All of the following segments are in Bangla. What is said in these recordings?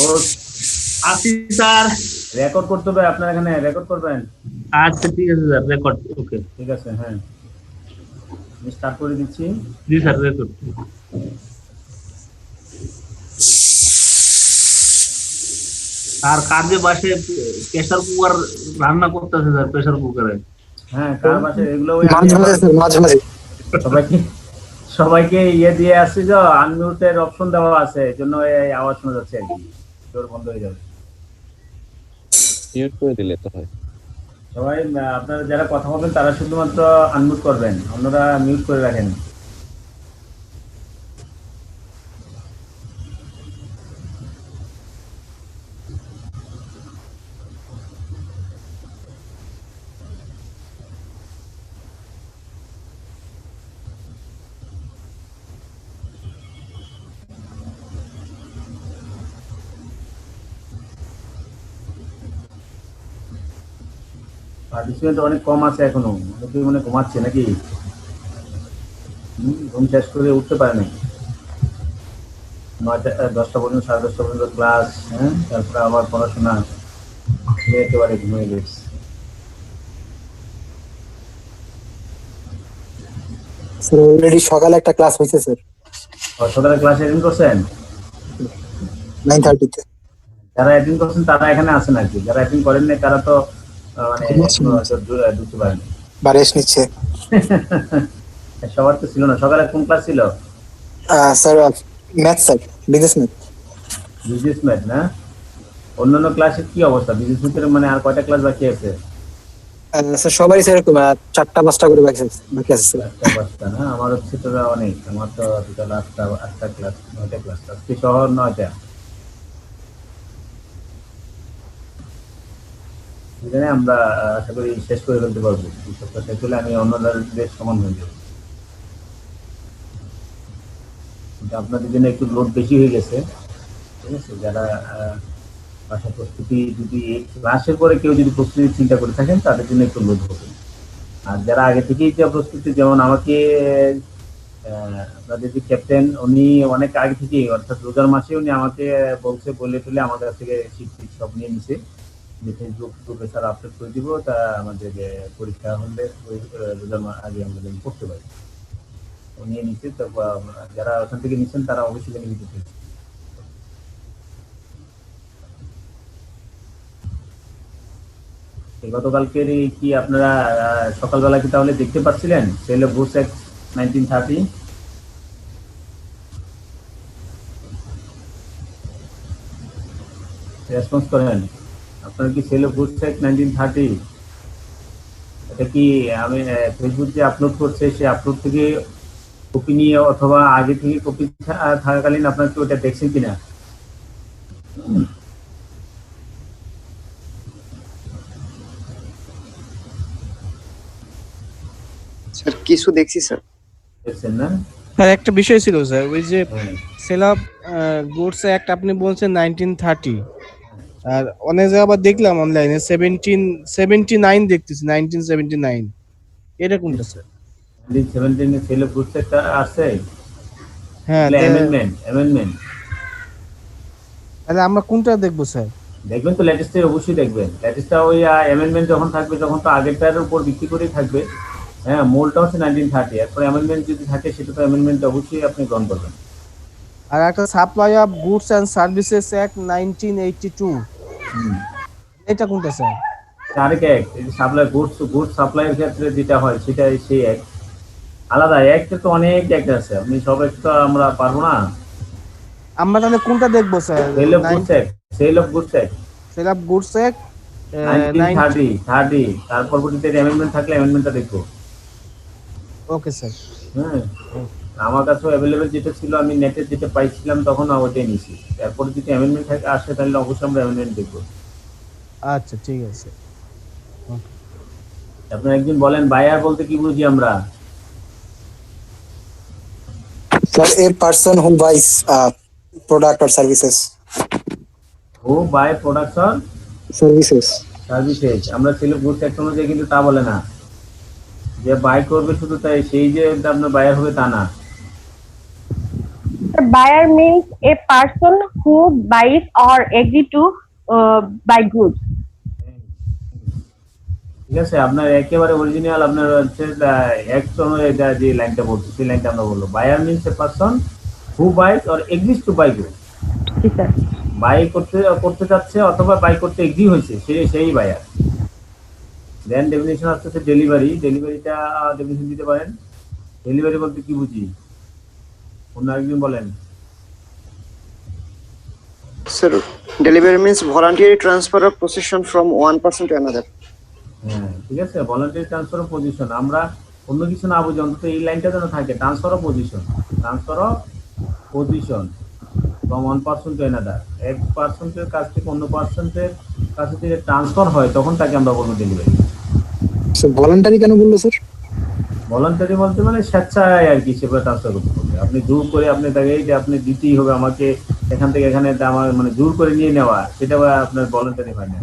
ও আসি স্যার। রেকর্ড করতে হবে, আপনার এখানে রেকর্ড করবেন। আচ্ছা ঠিক আছে স্যার, রেকর্ড ওকে। ঠিক আছে, হ্যাঁ, আমি স্টার্ট করে দিচ্ছি। জি স্যার, রেকর্ড। আর কাজে বাসে প্রেসার কুকার রান্না করতেছে স্যার, প্রেসার কুকারে। হ্যাঁ, কার বাসে এগুলো? ওই আমি মাঝে মাঝে এখন স্যার, মাঝে মাঝে। সবাইকে সবাইকে ইয়ে দিয়ে আসছি, যে আনমিউটের অপশন দেওয়া আছে, এই জন্য এই আওয়াজ শোনা যাচ্ছে আর কি, জোর বন্ধ হয়ে যাবে। মিউট করে দিলে তো হয়। সবাই আপনারা যারা কথা বলবেন তারা শুধুমাত্র আনমিউট করবেন, অন্যরা মিউট করে রাখেন। পার্টিসিপেন্ট অনেক কম আছে এখনো, অনেকে মনে ঘুমাচ্ছে নাকি, ঘুম শেষ করে উঠতে পারে নাই। 9টা 10টা পর্যন্ত, 10:30 পর্যন্ত ক্লাস, হ্যাঁ, তারপরে আবার পড়াশোনা, একেবারে ঘুমিয়ে গেছে। স্যার অলরেডি সকালে একটা ক্লাস হয়েছে স্যার, সকালে ক্লাস অ্যাটেন্ড করছেন? 9:30-তে। যারা অ্যাটেন্ড করছেন তারা এখানে আছেন আর কি, যারা অ্যাটেন্ড করেন নাই তারা তো মানে এখনো হয়তো ঢুকতে পারেনি। বা রেস্ট নিচ্ছে। সবার তো ছিল না। সকালে কোন ক্লাস ছিল? Sir math sir, business math. Business math না? অন্যান্য ক্লাসের কি অবস্থা? বিজনেস ম্যাথের মানে আর কয়টা ক্লাস বাকি আছে? স্যার সবারই স্যার এরকম 4টা-5টা করে বাকি আছে স্যার। 4টা 5টা না? আমার হচ্ছে তো অনেক, আমার তো টোটাল 8টা ক্লাস, 9টা ক্লাস, আজকে সহ 9টা। এখানে আমরা আশা করি শেষ করে ফেলতে পারবো, এই সপ্তাহ শেষ হলে আমি অন্যদের সমান হয়ে যাবো। কিন্তু আপনাদের জন্য একটু লোড বেশি হয়ে গেছে, ঠিক আছে? যারা ভাষা প্রস্তুতি, যদি এই ক্লাসের পরে কেউ যদি প্রস্তুতির চিন্তা করে থাকেন তাদের জন্য একটু লোড হবে। আর যারা আগে থেকেই যে প্রস্তুতি, যেমন আমাকে আপনাদের যে ক্যাপ্টেন, উনি অনেক আগে থেকেই, অর্থাৎ রোজার মাসে উনি আমাকে বলছে, বলে টলে আমার কাছ থেকে শীট সব নিয়ে নিছে, যে ফেসবুক গ্রুপে স্যার আপলোড করে দিব, তা আমাদের পরীক্ষা হলে রোজার আগে আমরা যেন পড়তে পারি। ও নিয়ে নিচ্ছে, তো যারা ওখান থেকে নিচ্ছেন তারা অবশ্যই জেনে নিতে চাইছে। গতকালকের কি আপনারা সকালবেলা কি তাহলে দেখতে পাচ্ছিলেন sale of goods act 1930? Response করেন। আপনারা কি সেল অফ গুডস অ্যাক্ট 1930, এটা কি আমি ফেসবুক যে আপলোড করছে সে আপলোড থেকে কপি নিয়ে, অথবা আগে থেকে কপি থাকাকালীন আপনারা কি ওটা দেখছেন কিনা? স্যার কিছু দেখছি স্যার। দেখছেন না? স্যার একটা বিষয় ছিল স্যার, ওই যে হ্যাঁ। সেল অফ গুডস অ্যাক্ট আপনি বলছেন 1930, আর অনেক জায়গা আবার দেখলাম অনলাইনে 1779 দেখতেছি, 1979। এটা কোনটা স্যার? 1917 এ সেল অফ গুডস একটা আছে, হ্যাঁ, অ্যামেন্ডমেন্ট। তাহলে আমরা কোনটা দেখবো স্যার? দেখবেন তো, লেটেস্টে অবশ্যই দেখবেন। লেটেস্টটা ওই অ্যামেন্ডমেন্ট যখন থাকবে তখন তো আগেরটার উপর ভিত্তি করেই থাকবে। হ্যাঁ, মূলটা হচ্ছে 1930, এরপর অ্যামেন্ডমেন্ট যদি থাকে সেটা তো অ্যামেন্ডমেন্ট অবশ্যই আপনি গ্রহণ করবেন। আর একটা supply of goods and services act 1982, এটা কোনটা স্যার? আরেক এক, এই যে সাপ্লাই, গুডস সাপ্লাইয়ের ক্ষেত্রে যেটা হয় সেটা সেই এক আলাদা। একটা তো অনেক একটা আছে, আপনি সব একটা আমরা পারবো না। আমরা তাহলে কোনটা দেখবো sir? Sale of goods act, sale of goods act sale of goods act 1930, তার পরবর্তীতে অ্যামেন্ডমেন্ট থাকলে অ্যামেন্ডমেন্টটা দেখবো। Okay sir. হ্যাঁ, আমার কাছে অ্যাভেলেবেল যেটা ছিল, আমি নেটে যেটা পাইছিলাম তখন ওইটাই নিছি। তারপরে যদি অ্যামেন্ডমেন্ট থাকে আসে তাহলে অবশ্যই আমরা অ্যামেন্ডমেন্ট দেখবো। আচ্ছা ঠিক আছে। আপনারা একদিন বলেন বায়ার বলতে কি বুঝি আমরা? Sir a person who buys product or services. Who buy products or services. আমরা সেল অফ গুডস অ্যাক্ট অনুযায়ী কিন্তু তা বলে না যে বাই করবে শুধু তাই সেই যে আপনার বায়ার হবে তা না। The buyer means a person who buys or agree to buy goods. ঠিক আছে, আপনার একেবারে অরিজিনাল আপনার হচ্ছে এক্স অনুযায়ী যে লাইনটা বলছি সেই লাইনটা আমরা বলবো buyer means a person who buys or agrees to buy good. Yes, sir. Buy করতে করতে চাচ্ছে অথবা বাই করতে এগ্রি হয়েছে সেই বায়ার। দেন ডেফিনিশন আসতেছে ডেলিভারি। ডেলিভারিটা ডেফিনিশন দিতে পারেন। ডেলিভারি বলতে কি বুঝি? অন্য একদিন বলেন। Sir, delivery means voluntary transfer of possession from one person to another. হ্যাঁ, ঠিক আছে, ভলান্টারি ট্রান্সফার অফ পজিশন। আমরা অন্য কিছু না বুঝি, অন্তত এই লাইনটা যেন থাকে, transfer of position. Transfer of position from one person to another. এক পার্সনের কাছ থেকে অন্য পার্সনের কাছে থেকে ট্রান্সফার হয় তখন তাকে আমরা বলবো ডেলিভারি। স্যার ভলান্টারি কেন বললো স্যার? ভলান্টারি বলতে মানে স্বেচ্ছায় আর কি সেভাবে ট্রান্সফার করতে হবে। আপনি জোর করে আপনি তাকে এই যে আপনি দিতেই হবে আমাকে এখান থেকে এখানে, আমার মানে জোর করে নিয়ে নেওয়া, সেটা আপনার ভলান্টারি হয় না।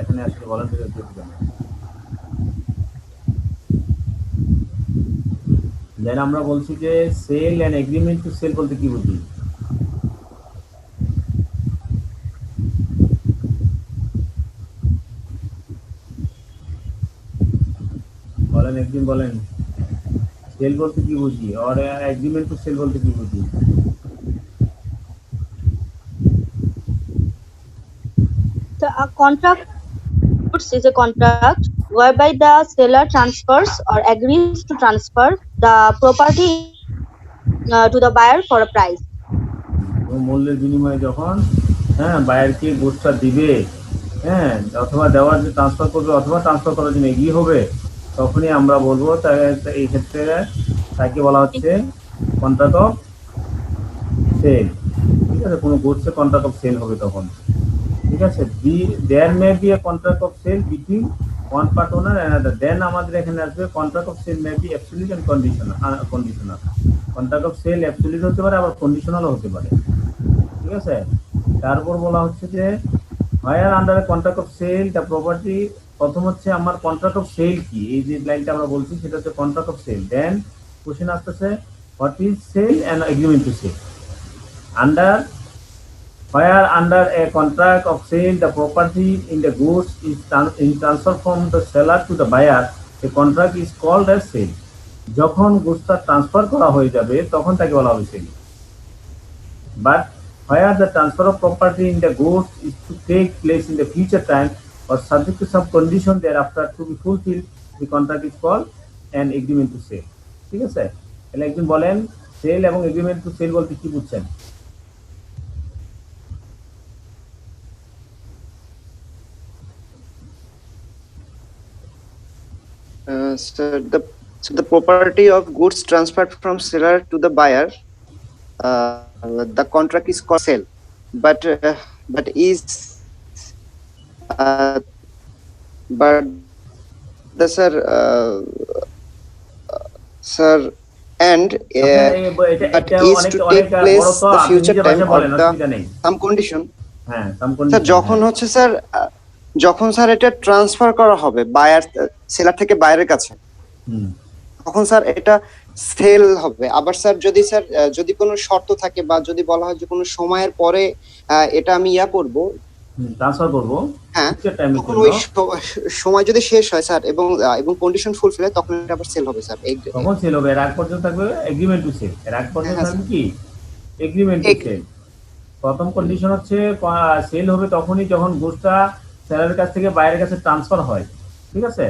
এখানে আসলে ভলান্টারি হতে না। দেন আমরা বলছি যে sale and agreement to sale বলতে কি বুঝি? বলেন, একদিন বলেন। সেল বলতে কি বুঝি আর এগ্রিমেন্ট টু সেল বলতে কি বুঝি? A contract is a contract whereby the seller transfers or agrees to transfer the property to the buyer for a price. মূল্যের বিনিময়ে যখন বায়ারকে গুডসটা দিবে, অথবা দেওয়ার যে ট্রান্সফার করবে অথবা ট্রান্সফার করার জন্য এগিয়ে হবে, তখনই আমরা বলবো এই ক্ষেত্রে তাকে বলা হচ্ছে কন্ট্রাক্ট অফ সেল। ঠিক আছে, কোনো গুডসে কন্ট্রাক্ট অফ সেল হবে তখন। ঠিক আছে, there may be a contract of sale between one part owner and other. Then আমাদের এখানে আসবে contract of sale may be absolute and conditional. Contract of sale absolute হতে পারে, আবার কন্ডিশনালও হতে পারে। ঠিক আছে, তারপর বলা হচ্ছে যে hire under contract of sale the property. প্রথম হচ্ছে আমার কন্ট্রাক্ট অফ সেল কি, এই যে লাইনটা আমরা বলছি সেটা হচ্ছে contract of sale. Then question আসতেছে what is sale and agreement to sale. Where under a contract of sale the property in the goods is transferred from the seller to the buyer, the contract is called as sale. যখন গুডসটা ট্রান্সফার করা হয়ে যাবে তখন তাকে বলা হবে sell. But where the transfer of property in the goods is to take place in the future time or subject to some condition thereafter to be fulfilled, the contract is called an agreement to sale. ঠিক আছে, তাহলে একজন বলেন সেল এবং এগ্রিমেন্ট টু সেল বলতে কি বুঝছেন? So the property of goods transferred from seller to the buyer, the contract is called sale, but the sir and but is to take place the future time or the some condition. হ্যাঁ, সাম স্যার কন্ডিশন। যখন হচ্ছে স্যার যখন স্যার এটা ট্রান্সফার করা হবে বায়ার সেলার থেকে বায়ারের কাছে, তখন স্যার এটা সেল হবে। আবার স্যার যদি কোনো শর্ত থাকে বা যদি বলা হয় যে কোনো সময়ের পরে এটা আমি করব, ট্রান্সফার করব, হ্যাঁ, তখন ওই সময় যদি শেষ হয় স্যার এবং কন্ডিশন ফুলফিল হয় তখন এটা আবার সেল হবে স্যার। তখন সেল হবে। এর আগ পর্যন্ত থাকবে এগ্রিমেন্ট টু সেল। এর আগ পর্যন্ত থাকবে কি এগ্রিমেন্ট টু সেল। প্রথম কন্ডিশন হচ্ছে সেল হবে তখনই যখন গুডসটা সেলারের কাছ থেকে বাইরের কাছে ট্রান্সফার হয়। ঠিক আছে,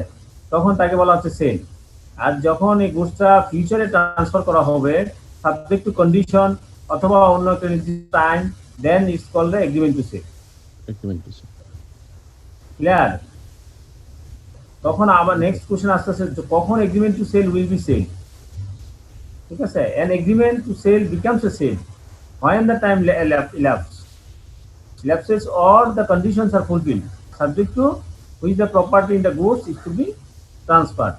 তখন তাকে বলা হচ্ছে সেল। আর যখন এই গুডসটা ফিউচারে ট্রান্সফার করা হবে সাবজেক্ট টু কন্ডিশন অথবা অন্য একটা নির্দিষ্ট time, then it's called the agreement to sale. Clear? তখন আবার নেক্সট কোশ্চেন আসতেছে কখন agreement to sale will be sale. ঠিক আছে, an agreement to sell becomes a sale when the time elapses or the conditions are fulfilled subject to which the property in the goods is to be transferred.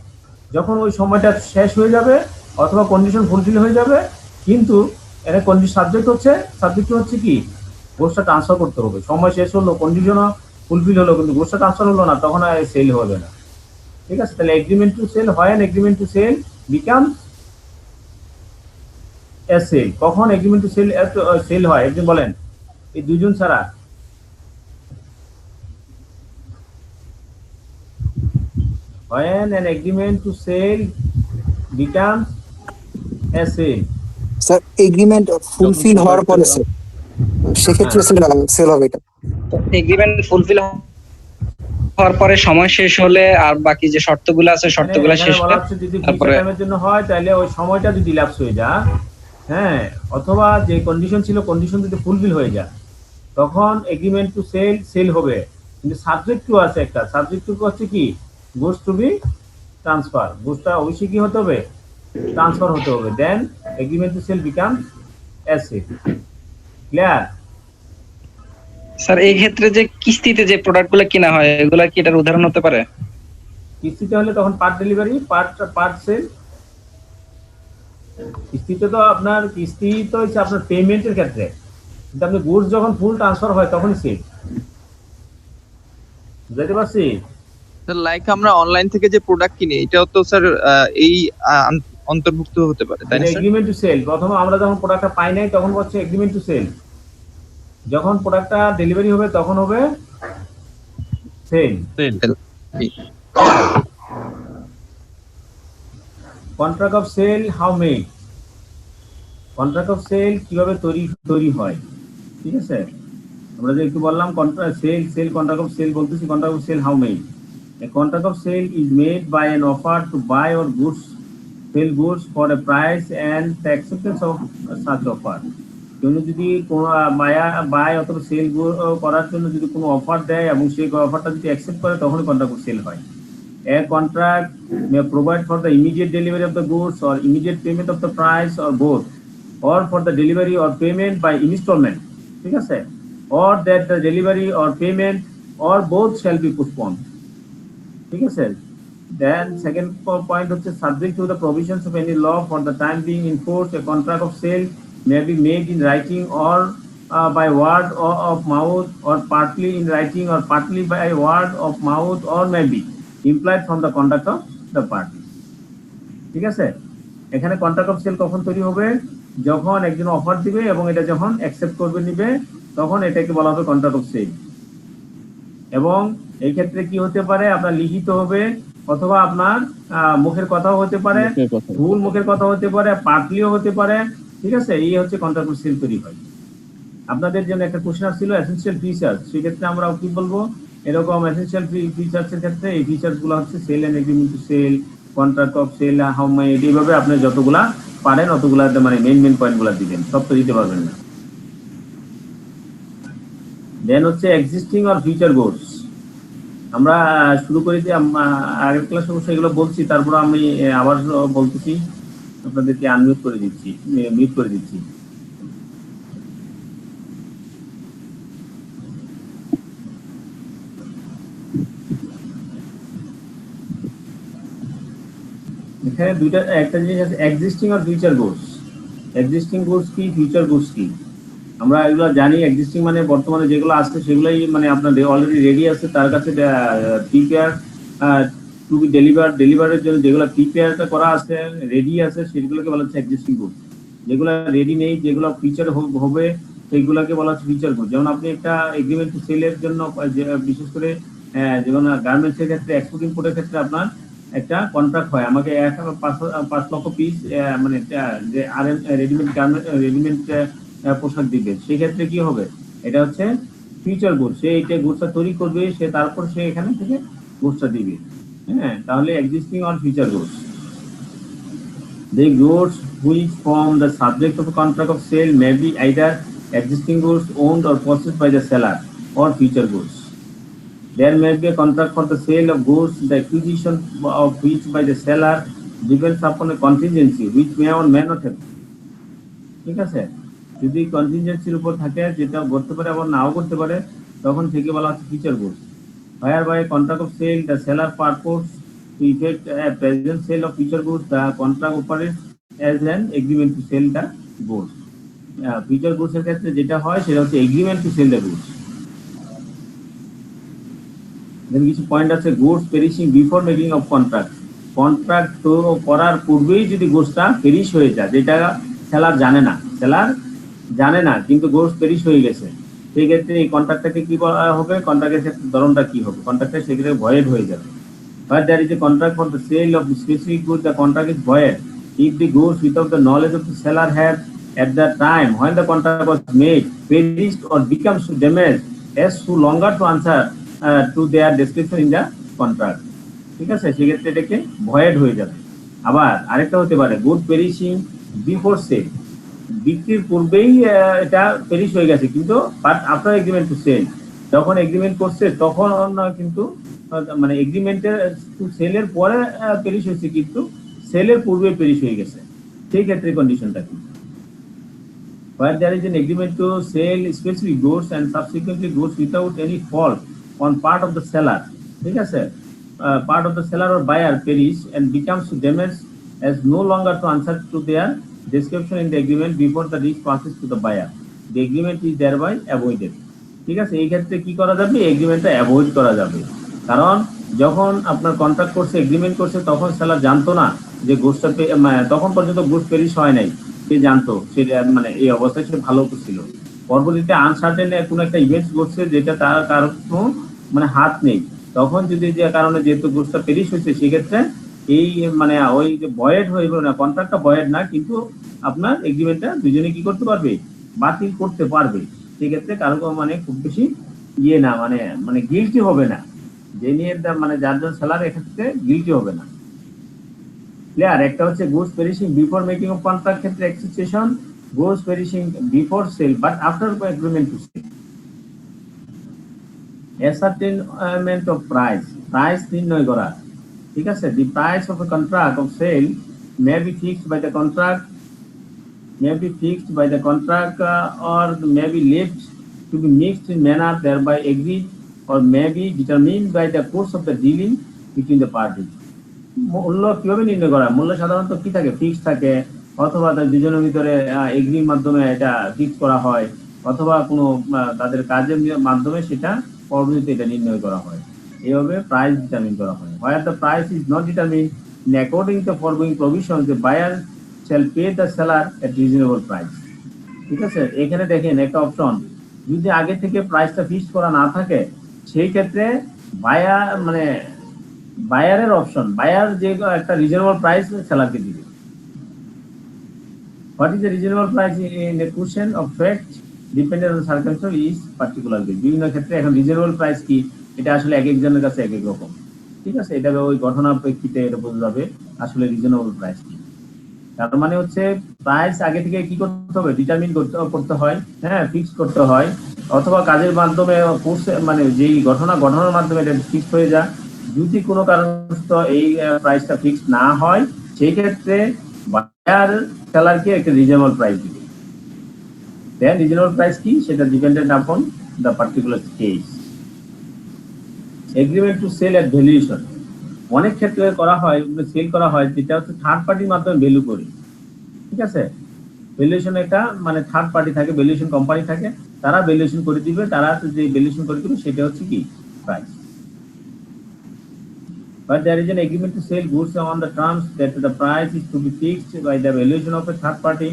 যখন ওই সময়টা শেষ হয়ে যাবে অথবা কন্ডিশন ফুলফিল হয়ে যাবে, কিন্তু এর কন্ডিশন সাবজেক্ট হচ্ছে কি গুডসটা ট্রান্সফার করতে হবে। সময় শেষ হলো, কন্ডিশনও ফুলফিল হলো, কিন্তু গুডসটা ট্রান্সফার হলো না, তখন আর সেল হবে না। ঠিক আছে, তাহলে এগ্রিমেন্ট টু সেল হয়, agreement to sell becomes a sale. কখন এগ্রিমেন্ট টু সেল সেল হয় একজন বলেন, এই দুজন ছাড়া। When an agreement to sell becomes a sale. Sir agreement fulfil হওয়ার পরে স্যার, সেক্ষেত্রে সেল হবে এটা। এগ্রিমেন্ট ফুলফিল হওয়ার পরে সময় শেষ হলে আর বাকি যে শর্তগুলো আছে শর্তগুলো এখানে শেষ বলা হলে হচ্ছে যদি তারপরে ফিউচার টাইমের জন্য হয় তাহলে ওই সময়টা যদি ল্যাপস হয়ে যায়, হ্যাঁ, অথবা যে কন্ডিশন ছিল কন্ডিশন যদি ফুলফিল হয়ে যায়, তখন এগ্রিমেন্ট টু সেল সেল হবে। কিন্তু সাবজেক্ট টু আছে একটা, সাবজেক্ট টু হচ্ছে কি, গুডস টু বি ট্রান্সফার, গুডসটা অবশ্যই কি হতে হবে, ট্রান্সফার হতে হবে, then agreement to sale become asset. Clear? Sir এই ক্ষেত্রে যে কিস্তিতে যে প্রোডাক্টগুলো কিনা হয় এগুলা কি এটার উদাহরণ হতে পারে? কিস্তিতে হলে তখন পার্ট ডেলিভারি, পার্ট সেল। কিস্তিতে তো আপনার কিস্তি তো হচ্ছে আপনার পেমেন্টের ক্ষেত্রে, কিন্তু আপনি গুডস যখন ফুল ট্রান্সফার হয় তখনই সেল। বুঝতে পারছি? লাইক আমরা অনলাইন থেকে যে প্রোডাক্ট কিনি এটাও তো স্যার এই অন্তর্ভুক্ত হতে পারে, তাই না স্যার? এগ্রিমেন্ট টু সেল, প্রথমে আমরা যখন প্রোডাক্টটা পাই নাই তখন হচ্ছে এগ্রিমেন্ট টু সেল, যখন প্রোডাক্টটা ডেলিভারি হবে তখন হবে sale. Contract of sale how made, contract of sale কিভাবে তৈরি হয়, ঠিক আছে? আমরা যে একটু বললাম contract sale contract of sale বলতেছি, contract of sale how made. A contract of sale is made by an offer to buy or sell goods for a price and the acceptance of such offer. কেউ যদি কোনো বাই অথবা সেল করার জন্য যদি কোনো অফার দেয় এবং সেই অফারটা যদি অ্যাকসেপ্ট করে তখনই কন্ট্রাক্ট অফ সেল হয়। A contract may provide for the immediate delivery of the goods or immediate payment of the price or both, or for the delivery or payment by installment, ঠিক আছে, or that the delivery or payment or both shall be postponed, ঠিক আছে। Then second point হচ্ছে subject to the provisions of any law for the time being in force, a contract of sale may be made in writing or by word or of mouth, or partly in writing or partly by word of mouth, or may be implied from the conduct of the party, ঠিক আছে। এখানে কন্ট্রাক্ট অফ সেল কখন তৈরি হবে, যখন একজন অফার দিবে এবং এটা যখন অ্যাকসেপ্ট করবে নিবে তখন এটাকে বলা হবে কন্ট্রাক্ট অফ সেল। এবং এই ক্ষেত্রে কি হতে পারে, আপনার লিখিত হবে অথবা আপনার মুখের কথাও হতে পারে, ভুল মুখের কথা হতে পারে, পার্টলিও হতে পারে, ঠিক আছে। এই হচ্ছে কন্ট্রাক্ট অফ সেল তৈরি হয়। আপনাদের জন্য একটা কোশ্চেন ছিল এসেনশিয়াল ফিচার্স, সেক্ষেত্রে আমরা কি বলবো, এরকম এসেনশিয়াল ফিচার্সের ক্ষেত্রে এই ফিচার্স গুলো হচ্ছে sale and agreement to sale, contract of sale how made, এইভাবে আপনি যতগুলা পারেন অতগুলা মানে মেইন পয়েন্ট গুলা দিবেন, সব তো দিতে পারবেন না। দেন হচ্ছে এক্সিস্টিং অর ফিউচার গুডস, আমরা শুরু করে দিয়ে আগের ক্লাসে অবশ্যই এগুলো বলছি, তারপর আমি আবার বলতেছি, আপনাদেরকে আনমিউট করে দিচ্ছি, মিউট করে দিচ্ছি। এখানে একটা জিনিস আছে, এক্সিস্টিং আর ফিউচার গুডস। এক্সিস্টিং গুডস কি, ফিউচার গুডস কি, আমরা এগুলো জানি। এক্সিস্টিং মানে বর্তমানে যেগুলো আছে সেগুলোই মানে আপনার অলরেডি রেডি আছে, তার কাছে প্রিপেয়ার টু বি ডেলিভারের জন্য যেগুলো প্রিপেয়ার করা আছে, রেডি আছে, সেগুলোকে বলা হচ্ছে এক্সিস্টিং গুড। যেগুলো রেডি নেই, যেগুলো ফিউচার হবে সেইগুলোকে বলা হচ্ছে ফিউচার গুড। যেমন আপনি একটা এগ্রিমেন্ট টু সেলের জন্য বিশেষ করে যেমন গার্মেন্টসের ক্ষেত্রে, এক্সপোর্ট ইম্পোর্টের ক্ষেত্রে আপনার একটা কন্ট্রাক্ট হয়, আমাকে 5 লক্ষ পিস মানে যে রেডিমেড পোশাক দিবে, সেই ক্ষেত্রে কি হবে, এটা হচ্ছে ফিউচার গুড। সে এটা গুডসটা তৈরি করবে, সে তারপর সে এখানে থেকে গুডসটা দিবে, হ্যাঁ। তাহলে existing or future goods, the goods which form the subject of a contract of sale may be either existing goods owned or possessed by the seller, or future goods. There may be a contract for the sale of goods, the acquisition of which by the seller depends upon a contingency which may or may not happen, ঠিক আছে। যদি কন্টিনজেন্সির উপর থাকে, যেটা করতে পারে আবার নাও করতে পারে, তখন থেকে বলা হচ্ছে future goods. Whereby contract of sale, the seller purports to effect a present sale of future goods, the contract operates as an agreement to sell the goods. Future goods এর ক্ষেত্রে যেটা হয় সেটা হচ্ছে agreement to sell the goods. Then কিছু পয়েন্ট আছে, goods perishing before making of contract, contract তো করার পূর্বেই যদি গুডসটা পেরিশ হয়ে যায়, যেটা সেলার জানে না কিন্তু গোস্ট পেরিশ হয়ে গেছে, সেই ক্ষেত্রে এই কন্ট্রাক্টটাকে কি বলা হবে, কন্ট্রাক্টের ধরনটা কি হবে, কন্ট্রাক্টটা সেক্ষেত্রে ভয়েড হয়ে যাবে। But there is a contract for the sale of the specific goods, the contract is void if the goods without the knowledge of the seller had at that time when the contract was made perished or becomes damaged as so longer to answer to their description in the contract। ঠিক আছে, সেক্ষেত্রে এটাকে ভয়েড হয়ে যাবে। আবার আরেকটা হতে পারে গুড পেরিশিং বিফোর সেল, বিক্রির পূর্বেই এটা পেরিশ হয়ে গেছে কিন্তু but after agreement to sale, যখন এগ্রিমেন্ট করছে তখন কিন্তু মানে এগ্রিমেন্টের টু সেলের পরে পেরিশ হয়েছে কিন্তু সেলের পূর্বে পেরিশ হয়ে গেছে, সেই ক্ষেত্রে কন্ডিশনটা কি? Where there is an agreement to sell specific goods and subsequently goods without any fault on part of the seller, ঠিক আছে, part of the seller or buyer perish and becomes damaged as no longer to answer to their description in the agreement before the risk passes to the buyer, the agreement is thereby avoided। ঠিক আছে, এই ক্ষেত্রে কি করা যাবে, এগ্রিমেন্টটা অ্যাভয়েড করা যাবে। কারণ যখন আপনার কন্ট্রাক্ট করছে, এগ্রিমেন্ট করছে, তখন সেলার জানতো না যে গোস্টটা, তখন পর্যন্ত গোস্ট পেরিশ হয় নাই, সে জানতো সে মানে এই অবস্থায় সে ভালো ছিল। পরবর্তীতে আনসার্টেন কোনো একটা ইভেন্টস ঘটছে যেটা তার কারণ মানে হাত নেই, তখন যদি যে কারণে যেহেতু গোস্টটা পেরিশ হয়েছে সেক্ষেত্রে এই মানে ওই যে ভয়েড হয়ে গেল না, কন্ট্রাক্টটা ভয়েড না কিন্তু আপনার এগ্রিমেন্টটা দুজনে কি করতে পারবে, বাতিল করতে পারবে। সেক্ষেত্রে কারো মানে খুব বেশি ইয়ে না, মানে গিল্টি হবে না, যে নিয়ে মানে যার সেলার এক্ষেত্রে গিল্টি হবে না। ক্লিয়ার? একটা হচ্ছে goods perishing before making of contract ক্ষেত্রে exception, goods perishing before sale but after agreement to sell. Ascertainment of price নির্ণয় করা, ঠিক আছে, the price of a contract of sale may be fixed by the contract or may be left to be mixed in manner thereby agreed or may be determined by the course of the dealing between the parties। মূল্য কিভাবে নির্ণয় করা? মূল্য সাধারণত কি থাকে, ফিক্স থাকে, অথবা তাদের দুজনের ভিতরে এগ্রির মাধ্যমে এটা ফিক্স করা হয়, অথবা কোনো তাদের কাজের মাধ্যমে সেটা পরবর্তীতে এটা নির্ণয় করা হয়। এইভাবে প্রাইস ডিটারমিন করা হয়। Where the price is not determined in according to foregoing provisions, the buyer shall pay the seller at reasonable price। ঠিক আছে, এখানে দেখেন একটা অপশন, যদি আগে থেকে প্রাইসটা ফিক্সড করা না থাকে সেই ক্ষেত্রে বায়ারের অপশন, বায়ার যে একটা রিজনেবল প্রাইস সেলারকে দিবে। What is the reasonable price in a question of fact dependent on circumstance is particular. বিভিন্ন ক্ষেত্রে এখন রিজনেবল প্রাইস কি, এটা আসলে এক একজনের কাছে এক এক রকম। ঠিক আছে, এটা ওই ঘটনার প্রেক্ষিতে এটা বোঝা যাবে আসলে রিজনেবল প্রাইস কি। তার মানে হচ্ছে প্রাইস আগে থেকে কি করতে হবে, ডিটারমিন করতে হয়, হ্যাঁ, ফিক্স করতে হয়, অথবা কাজের মাধ্যমে মানে যেই ঘটনার মাধ্যমে এটা ফিক্স হয়ে যায়। যদি কোনো কারণবশত এই প্রাইসটা ফিক্স না হয় সেই ক্ষেত্রে বায়ার সেলারকে একটা রিজনেবল প্রাইস দিবে। দেন রিজনেবল প্রাইস কি, সেটা dependent upon the particular case. Agreement to sale at valuation অনেক ক্ষেত্রে করা হয়, সেল করা হয় যেটা হচ্ছে থার্ড পার্টির মাধ্যমে ভ্যালু করে। ঠিক আছে, ভ্যালুয়েশন একটা মানে থার্ড পার্টি থাকে, ভ্যালুয়েশন কোম্পানি থাকে, তারা ভ্যালুয়েশন করে দিবে, তারা যে ভ্যালুয়েশন করে দিবে সেটা হচ্ছে কি price. But there is an agreement to sell goods on the terms that the price is to be fixed by the valuation of a third party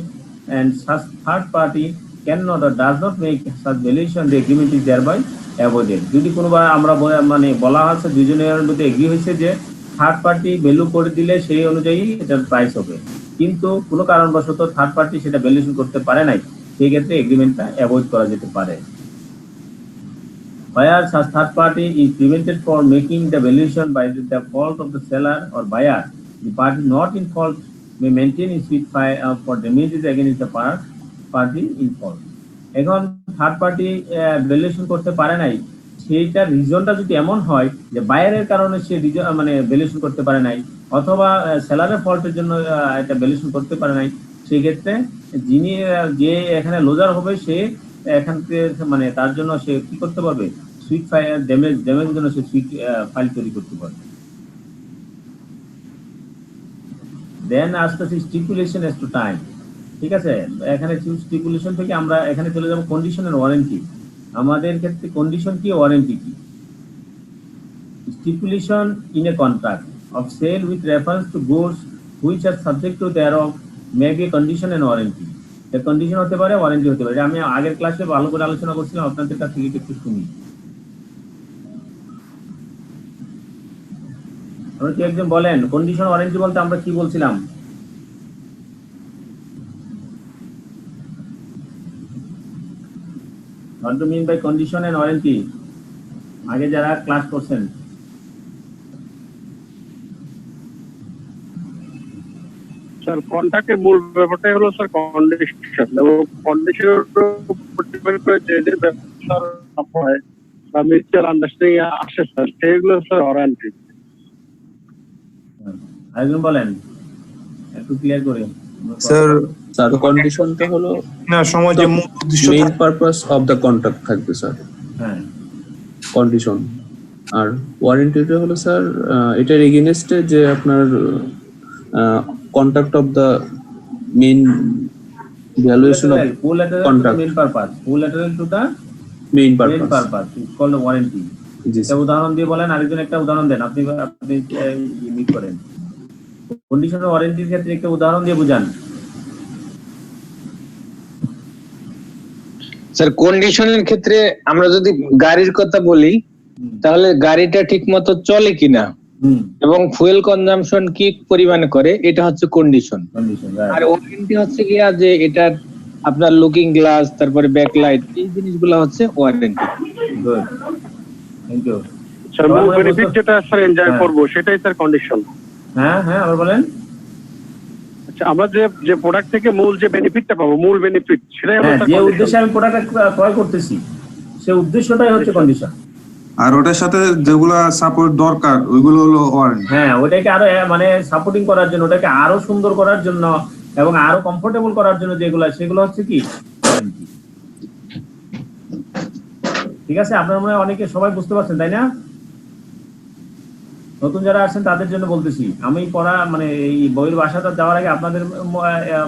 and such third party cannot or does not make such valuation, the agreement is thereby avoided। যদি কোনোবার আমরা মানে বলা হচ্ছে দুজনের মধ্যে এগ্রি হয়েছে যে থার্ড পার্টি ভ্যালু করে দিলে সেই অনুযায়ী এটার প্রাইস হবে, কিন্তু কোনো কারণবশত থার্ড পার্টি সেটা ভ্যালুয়েশন করতে পারে নাই, সেই ক্ষেত্রে এগ্রিমেন্টটা অ্যাভয়েড করা যেতে পারে। Where such third party is prevented from making the valuation by the fault of the seller or buyer, the party not in fault may maintain its suit for damages against the party in fault। এখন থার্ড পার্টি ভ্যালুয়েশন করতে পারে নাই, সেইটা রিজনটা যদি এমন হয় যে বায়ারের কারণে সে মানে ভ্যালুয়েশন করতে পারে নাই, অথবা সেলারের ফল্টের জন্য এটা ভ্যালুয়েশন করতে পারে নাই, সেই ক্ষেত্রে যিনি যে এখানে লোজার হবে সে এখান থেকে মানে তার জন্য সে কি করতে পারবে, সুইট ফাইল ড্যামেজের জন্য সে সুইট ফাইল তৈরি করতে পারবে। দেন আসতেছে স্টিপুলেশন এস টু টাইম। ঠিক আছে, এখানে স্টিপুলেশন থেকে আমরা এখানে চলে যাব কন্ডিশনের ওয়ারেন্টি। আমাদের ক্ষেত্রে কন্ডিশন কি, ওয়ারেন্টি কি। Stipulation in a contract of sale with reference to goods which are subject to thereof maybe condition and warranty. এর কন্ডিশন হতে পারে, ওয়ারেন্টি হতে পারে। আমি আগের ক্লাসে ভালো করে আলোচনা করছিলাম, আপনাদের কাছ থেকে একটু শুনি। আমরা কি একজন বলেন কন্ডিশন ওয়ারেন্টি বলতে আমরা কি বলছিলাম? What do you mean by condition and warranty? আগে যারা ক্লাস করছেন স্যার, কন্ট্রাক্টের মূল ব্যাপারটাই হলো স্যার কন্ডিশন, এবং কন্ডিশনের উপর ডিপেন্ড করে যে যে ব্যবসার হয় বা মিউচুয়াল আন্ডারস্ট্যান্ডিং আসে স্যার, সেগুলো স্যার ওয়ারেন্টি। আরেকজন বলেন একটু ক্লিয়ার করে। স্যার কন্ডিশনটা হলো না সময় যে মূল উদ্দেশ্য main purpose of the contract থাকবে স্যার। হ্যাঁ, কন্ডিশন। আর ওয়ারেন্টিটা হলো স্যার এটার এগেইনস্টে যে আপনার contract of the main valuation of contract, main purpose, collateral to the main main purpose. Purpose is called warranty. জি একটা উদাহরণ দিয়ে বলেন, আরেকজন একটা উদাহরণ দেন। আপনি আপনি মিট করেন কন্ডিশন ওয়ারেন্টির ক্ষেত্রে একটা উদাহরণ দিয়ে বুঝান। স্যার কন্ডিশনের ক্ষেত্রে আমরা যদি গাড়ির কথা বলি, তাহলে গাড়িটা ঠিকমতো চলে কিনা এবং ফুয়েল কনজাম্পশন কি পরিমাণে করে, এটা হচ্ছে কন্ডিশন। আর ওয়ারেন্টি হচ্ছে গিয়া যে এটার আপনার লুকিং গ্লাস, তারপরে ব্যাকলাইট, এই জিনিসগুলো হচ্ছে warranty. Good, thank you sir মূল বেনিফিট যেটা স্যার এনজয় করব সেটাই স্যার কন্ডিশন। হ্যাঁ হ্যাঁ, আবার বলেন। আচ্ছা, আমরা যে প্রোডাক্ট থেকে মূল যে বেনিফিটটা পাবো, মূল বেনিফিট সেটাই হলো যে উদ্দেশ্যে আমি প্রোডাক্ট ক্রয় করতেছি, সেই উদ্দেশ্যটাই হচ্ছে কন্ডিশন। আর ওটার সাথে যেগুলা সাপোর্ট দরকার ওইগুলো হলো ওয়ারেন্টি। হ্যাঁ, ওটাকে আরো মানে সাপোর্টিং করার জন্য, ওটাকে আরো সুন্দর করার জন্য এবং আরো কমফোর্টেবল করার জন্য যেগুলো, সেগুলো হচ্ছে কি ওয়ারেন্টি। ঠিক আছে, আপনার মনে হয় অনেকে সবাই বুঝতে পারছেন, তাই না? নতুন যারা আছেন তাদের জন্য বলতেছি, আমি পড়া মানে এই বইয়ের ভাষাটা দেওয়ার আগে আপনাদের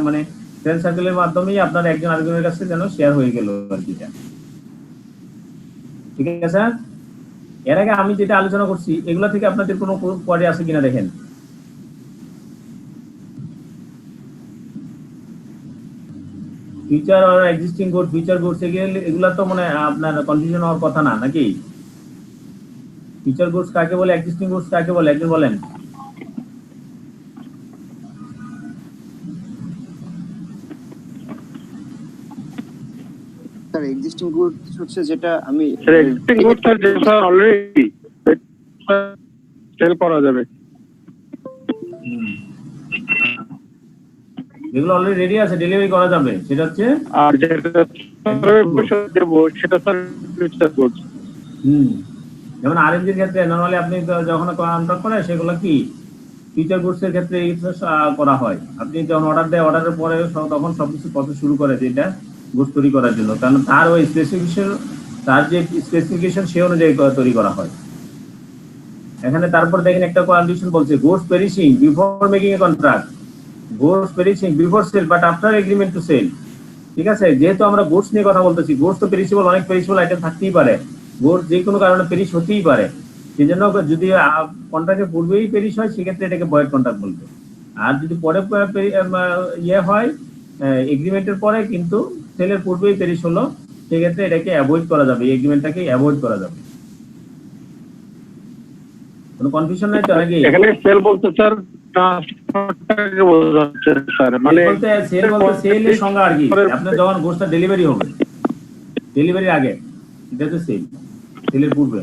মানে ফ্রেন্ড সার্কেলের মাধ্যমেই আপনার একজন আরেকজনের কাছে যেন শেয়ার হয়ে গেল আর কি। ঠিক আছে, এর আগে আমি যেটা আলোচনা করছি এগুলা থেকে আপনাদের কোনো পরে আছে কিনা দেখেন। ফিউচার আর এক্সিস্টিং গুড, ফিউচার গুডস এগুলা তো মানে আপনার কনফিউশন হওয়ার কথা না, নাকি? ফিউচার গুডস কাকে বলে, এক্সিস্টিং গুডস কাকে বলে, একজন বলেন। স্যার এক্সিস্টিং গুডস হচ্ছে যেটা আমি স্যার এক্সিস্টিং গুডস স্যার যেটা অলরেডি সেল করা যাবে, যেগুলো অলরেডি রেডি আছে, ডেলিভারি করা যাবে, সেটা হচ্ছে। আর যেটা দেব সেটা স্যার ফিউচার গুডস। যেমন আরএমজির ক্ষেত্রে নরমালি আপনি যখন কন্ট্রাক্ট করেন সেগুলো কি ফিউচার গুডস এর ক্ষেত্রে করা হয়। আপনি যখন অর্ডার দেয়, অর্ডারের পরে তখন সবকিছু প্রসেস শুরু করে যে এটা গুডস তৈরি করার জন্য, কারণ তার ওই স্পেসিফিকেশন, তার যে স্পেসিফিকেশন সে অনুযায়ী তৈরি করা হয়। এখানে তারপর দেখেন একটা কন্ডিশন বলছে, goods perishing before making a contract, goods perishing before sale but after agreement to sell. ঠিক আছে, যেহেতু আমরা গুডস নিয়ে কথা বলতেছি, গুডস তো পেরিশেবল, অনেক পেরিশেবল আইটেম থাকতেই পারে, গুডস যে কোনো কারণে পেরিশ হতেই পারে। সেই জন্য যদি কন্ট্রাক্টের পূর্বেই পেরিশ হয় সেক্ষেত্রে এটাকে ভয়েড কন্ট্রাক্ট বলবে। আর যদি পরে ইয়ে হয় এগ্রিমেন্টের পরে কিন্তু সেলের পূর্বেই পেরিশ হলো, সেক্ষেত্রে এটাকে অ্যাভয়েড করা যাবে, এই এগ্রিমেন্টটাকে অ্যাভয়েড করা যাবে। কোনো কনফিউশন নাই তো নাকি? এখানে সেল বলতে স্যার ট্রান্সফারটাকে বোঝাচ্ছে স্যার, মানে সেল বলতে সেলের সংজ্ঞা আর কি, আপনার যখন গোস্টটা ডেলিভারি হবে, ডেলিভারির আগে এটা তো সেল, সেলের পূর্বে।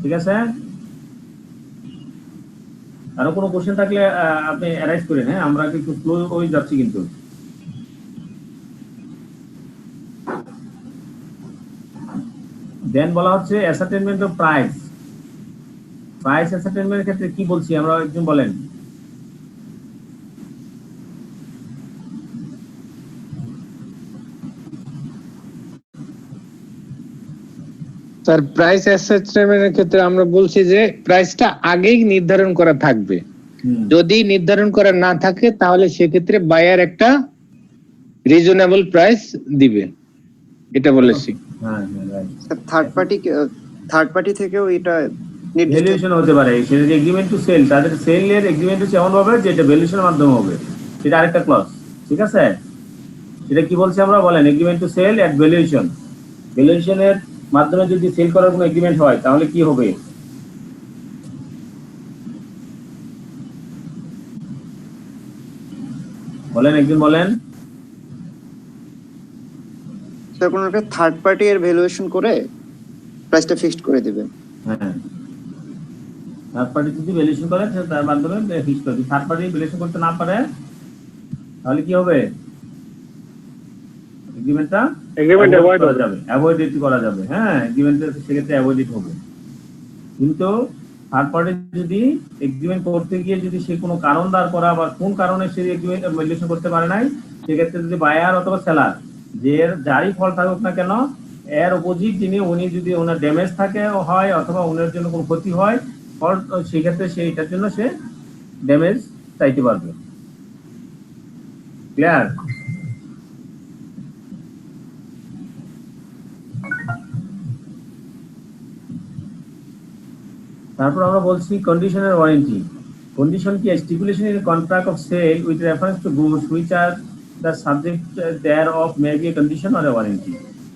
ঠিক আছে, আরো কোনো কোশ্চেন থাকলে আপনি অ্যারাইজ করেন। হ্যাঁ, আমরা একটু স্লো হয়ে যাচ্ছি কিন্তু। দেন বলা হচ্ছে অ্যাসার্টেনমেন্ট অফ প্রাইস। প্রাইস অ্যাসার্টেনমেন্টের ক্ষেত্রে কি বলছি আমরা, একজন বলেন। স্যার প্রাইস অ্যাসেসমেন্টের ক্ষেত্রে আমরা বলছি যে প্রাইসটা আগেই নির্ধারণ করা থাকবে, যদি নির্ধারণ করা না থাকে তাহলে সেক্ষেত্রে বায়ার একটা রিজনেবল প্রাইস দিবে, এটা বলেছি। থার্ড পার্টি থেকেও এটা ভ্যালুয়েশন হতে পারে, সেটা এগ্রিমেন্ট টু সেল, তাদের সেলের এগ্রিমেন্ট হচ্ছে এমন ভাবে যেটা ভ্যালুয়েশনের মাধ্যমে হবে, সেটা আরেকটা ক্লজ। ঠিক আছে, সেটা কি বলছি আমরা বলেন, agreement to sale at valuation. ভ্যালুয়েশনের মাধ্যমে যদি সেল করার কোনো এগ্রিমেন্ট হয় তাহলে কি হবে? বলেন, একদিন বলেন। স্যার কোন একটা থার্ড পার্টি এর ভ্যালুয়েশন করে প্রাইসটা ফিক্সড করে দিবে। হ্যাঁ, থার্ড পার্টি যদি ভ্যালুয়েশন করে তার মাধ্যমে ফিক্স করে দিবে। থার্ড পার্টি ভ্যালুয়েশন করতে না পারে তাহলে কি হবে? এগ্রিমেন্টটা অ্যাভয়েড করা যাবে, অ্যাভয়েড করা যাবে। হ্যাঁ, এগ্রিমেন্টটা সেক্ষেত্রে অ্যাভয়েড হবে। কিন্তু থার্ড পার্টি যদি এগ্রিমেন্ট করতে গিয়ে যদি সে কোনো কারণ দাঁড় করা বা কোন কারণে সে এগ্রিমেন্ট ভ্যালুয়েশন করতে পারে নাই, সেক্ষেত্রে যদি বায়ার অথবা সেলার যে যারই ফল থাকুক না কেন, এর অপোজিট যিনি উনি যদি ওনার ড্যামেজ থাকে হয় অথবা ওনার জন্য কোনো ক্ষতি হয়, সেক্ষেত্রে সে এটার জন্য সে ড্যামেজ চাইতে পারবে। ক্লিয়ার? তারপর আমরা বলছি কন্ডিশনের ওয়ারেন্টি। কন্ডিশন কি? Stipulation in contract of sale with reference to goods which are the subject thereof may be a condition or a warranty.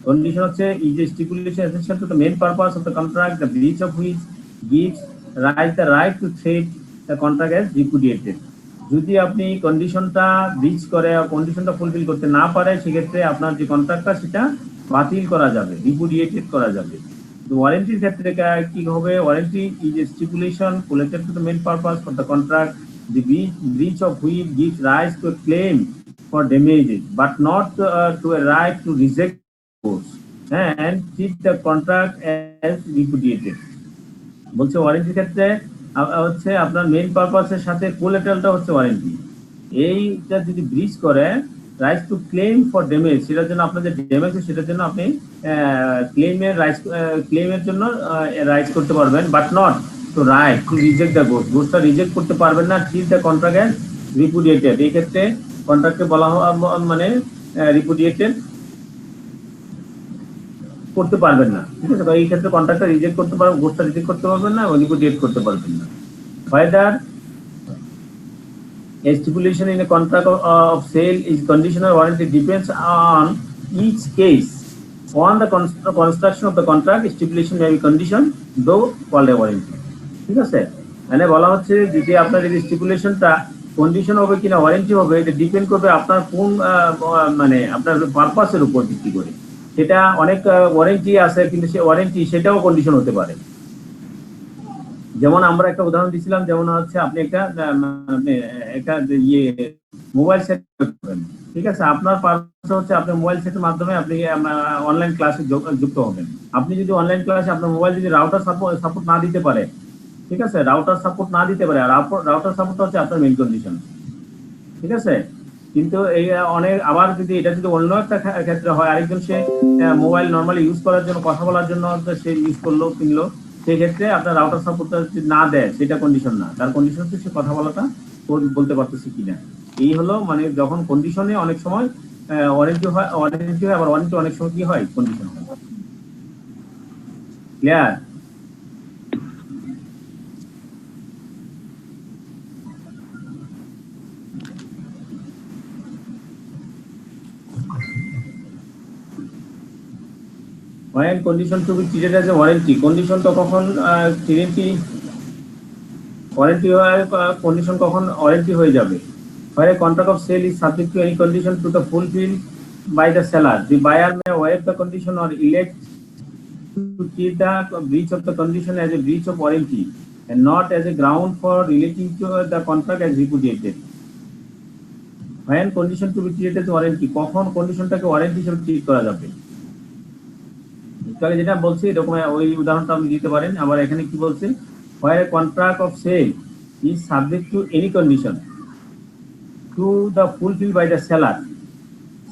Condition হচ্ছে is a stipulation essential to the main purpose of the contract, the breach of which gives the right to treat the contract as repudiated. যদি আপনি কন্ডিশনটা ব্রিচ করে, কন্ডিশনটা ফুলফিল করতে না পারে, সেক্ষেত্রে আপনার যে কন্ট্রাক্টটা সেটা বাতিল করা যাবে, রিপুডিয়েটেড করা যাবে। তো ওয়ারেন্টির ক্ষেত্রে কি হবে? Warranty is a stipulation collected to the main purpose for the contract, the breach of which gives rise to a claim for damages but not to a right to reject force and treat the contract as repudiated. বলছে ওয়ারেন্টির ক্ষেত্রে হচ্ছে আপনার মেইন পারপাসের সাথে কোলেটারালটা হচ্ছে ওয়ারেন্টি। এইটা যদি ব্রিচ করে, right to claim for damage, সেটার জন্য আপনার যে ড্যামেজ সেটার জন্য আপনি ক্লেমের জন্য রাইট করতে পারবেন, but not to right to reject the goods, গুডসটা রিজেক্ট করতে পারবেন না। Treat the contract as repudiated, এই ক্ষেত্রে কন্ট্রাক্টকে বলা হয় মানে রিপুডিয়েটেড করতে পারবেন না। ঠিক আছে, এই ক্ষেত্রে কন্ট্রাক্টটা রিজেক্ট করতে পারবেন, গুডসটা রিজেক্ট করতে পারবেন না, রিপুডিয়েট করতে পারবেন না। Whether a stipulation in a contract of sale is conditional warranty depends on each case. On the construction of the contract, stipulation may be condition though called a warranty. ঠিক আছে, মানে বলা হচ্ছে যদি আপনার এই স্টিপুলেশনটা কন্ডিশন হবে কিনা ওয়ারেন্টি হবে, এটা ডিপেন্ড করবে আপনার কোন মানে আপনার পারপাসের উপর ভিত্তি করে। সেটা অনেক ওয়ারেন্টি আছে, কিন্তু সে ওয়ারেন্টি সেটাও কন্ডিশন হতে পারে। যেমন আমরা একটা উদাহরণ দিছিলাম, যেমন হচ্ছে আপনি একটা ইয়ে মোবাইল সেট করবেন। ঠিক আছে, আপনার পারপাস হচ্ছে আপনার মোবাইল সেটের মাধ্যমে আপনি অনলাইন ক্লাসে যুক্ত হবেন। আপনি যদি অনলাইন ক্লাসে আপনার মোবাইল যদি রাউটার সাপোর্ট না দিতে পারে, ঠিক আছে, রাউটার সাপোর্ট না দিতে পারে, আর রাউটার সাপোর্ট হচ্ছে আপনার মেইন কন্ডিশন। ঠিক আছে, কিন্তু এই অনেক আবার যদি এটা যদি অন্য একটা ক্ষেত্রে হয়, আরেকজন সে মোবাইল নর্মালি ইউজ করার জন্য, কথা বলার জন্য সে ইউজ করলো, কিনলো, সেক্ষেত্রে আপনার রাউটার সাপোর্টটা যদি না দেয় সেটা কন্ডিশন না, তার কন্ডিশন হচ্ছে সে কথা বলাটা বলতে পারতেছে কিনা। এই হলো মানে যখন কন্ডিশনে অনেক সময় ওয়ারেন্টি হয়, আবার ওয়ারেন্টি অনেক সময় কি হয়, কন্ডিশন হয়। Clear? When condition to be treated as a warranty, condition তো কখন ওয়ারেন্টি হয়, কন্ডিশন কখন ওয়ারেন্টি হয়ে যাবে? Where a contract of sale is subject to any condition to the fulfilled by the seller, the buyer may waive the condition or elect to treat the breach of the condition as a breach of warranty and not as a ground for relating to the contract as repudiated. When condition to be treated as warranty, কখন কন্ডিশনটাকে ওয়ারেন্টি হিসেবে ট্রিট করা যাবে? তাহলে যেটা বলছি এরকম ওই উদাহরণটা আপনি দিতে পারেন। আবার এখানে কি বলছে? Where a contract of sale is subject to any condition to the fulfilled by the seller,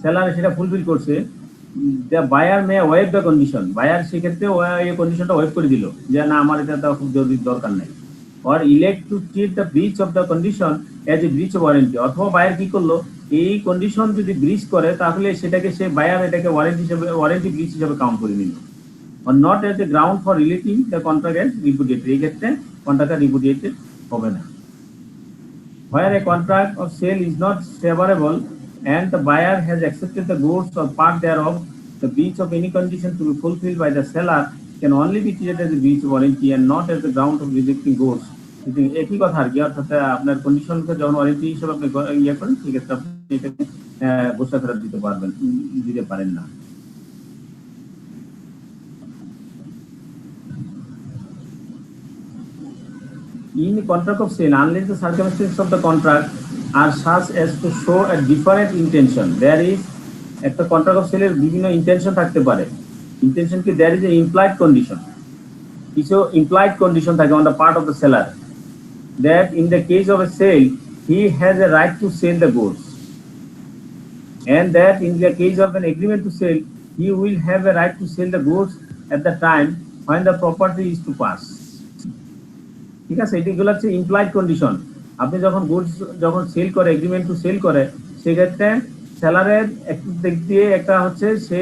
seller সেটা ফুলফিল করছে, the buyer may waive the condition, buyer সেক্ষেত্রে এই কন্ডিশনটা ওয়েভ করে দিল যে না আমার এটা খুব জরুরি দরকার নাই, or elect to treat the breach of the condition as a breach of warranty, অথবা বায়ার কি করলো, এই কন্ডিশন যদি ব্রিচ করে তাহলে সেটাকে সে বায়ার এটাকে ওয়ারেন্টি ব্রিচ হিসেবে কাউন্ট করে নিল। or not as a ground for relating the contract as repudiated, এই ক্ষেত্রে কন্ট্রাক্ট repudiated হবে না। Where a contract of sale is not favorable and the buyer has accepted the goods or part thereof, the breach of any condition to be fulfilled by the seller can only be treated as a breach of warranty and not as the ground of rejecting goods. একই কথা আর কি, অর্থাৎ আপনার কন্ডিশনকে যখন ওয়ারেন্টি হিসেবে আপনি ইয়ে করেন, সেক্ষেত্রে আপনি এটাকে গোসা ফেরত দিতে পারেন না। In the contract of sale, unless the circumstances of the contract are such as to show a different intention, there is একটা contract of sale এর বিভিন্ন intention থাকতে পারে। Intention কি, there is a implied condition, কিছু implied condition থাকে on the part of the seller, that in the case of a sale he has a right to sell the goods, and that in the case of an agreement to sell he will have a right to sell the goods at the time when the property is to pass। ঠিক আছে, এগুলো হচ্ছে ইমপ্লাইড কন্ডিশন। আপনি যখন গুডস যখন সেল করে, এগ্রিমেন্ট টু সেল করে, সেক্ষেত্রে সেলারের একটু দিক দিয়ে একটা হচ্ছে সে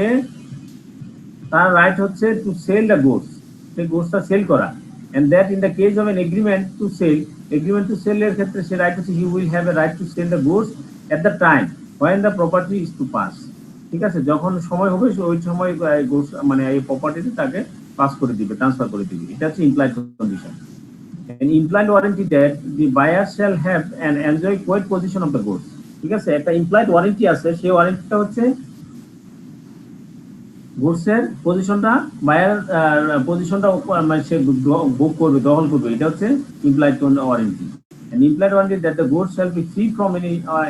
তার রাইট হচ্ছে টু সেল দ্য গুডস, সেই গুডসটা সেল করা, and that in the case of an agreement to sell এর ক্ষেত্রে সে রাইট হচ্ছে he will have a right to sell the goods at the time when the property is to pass. ঠিক আছে, যখন সময় হবে ওই সময় গুডস মানে এই প্রপার্টিতে তাকে পাস করে দিবে, ট্রান্সফার করে দিবে। এটা হচ্ছে implied condition. An implied warranty that the buyer shall have and enjoy quote position of the goods। ঠিক আছে, একটা ইমপ্লাইড ওয়ারেন্টি আছে, সেই ওয়ারেন্টিটা হচ্ছে গুডসের পজিশনটা, বায়ার পজিশনটা মানে সে বুক করবে, দখল করবে, এটা হচ্ছে implied warranty. An implied warranty that the goods shall be free from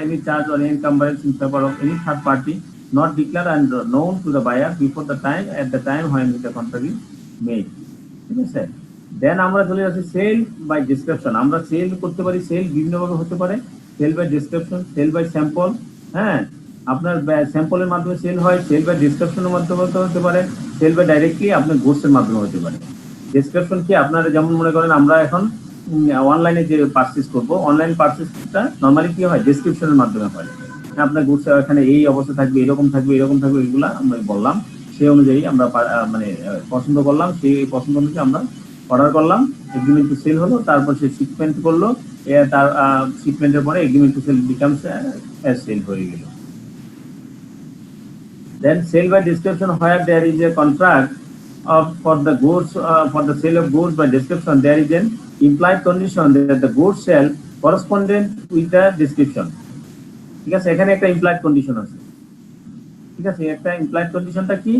any charge or encumbrance in favor of any third party not declared and known to the buyer before the time at the time when the contract is made। ঠিক আছে, দেন আমরা চলে যাচ্ছি সেল বাই ডেসক্রিপশন। আমরা সেল করতে পারি, সেল বিভিন্নভাবে হতে পারে, sale by description, sale by sample. হ্যাঁ, আপনার স্যাম্পলের মাধ্যমে সেল হয়, সেল বাই ডেসক্রিপশনের মাধ্যমে হতে পারে, সেল বাই ডাইরেক্টলি আপনার গুডসের মাধ্যমে হতে পারে। ডেসক্রিপশন কি, আপনারা যেমন মনে করেন আমরা এখন অনলাইনে যে পারচেজ করবো, অনলাইন পারচেজটা নর্মালি কি হয়, ডেসক্রিপশনের মাধ্যমে হয়। আপনার গুডস এখানে এই অবস্থা থাকবে, এরকম থাকবে, এরকম থাকবে, এগুলা আমরা বললাম, সেই অনুযায়ী আমরা মানে পছন্দ করলাম, সেই পছন্দ অনুযায়ী আমরা অর্ডার করলাম, এগ্রিমেন্ট টু সেল হলো, তারপর সে শিপমেন্ট করলো, তার শিপমেন্টের পরে agreement to sell becomes as sale হয়ে গেল। Then sale by description, where there is a contract for the goods for the sale of goods by description, there is an implied condition that the goods shall correspondent with the description। ঠিক আছে, এখানে একটা ইমপ্লাইড কন্ডিশন আছে। ঠিক আছে, একটা ইমপ্লাইড কন্ডিশনটা কি,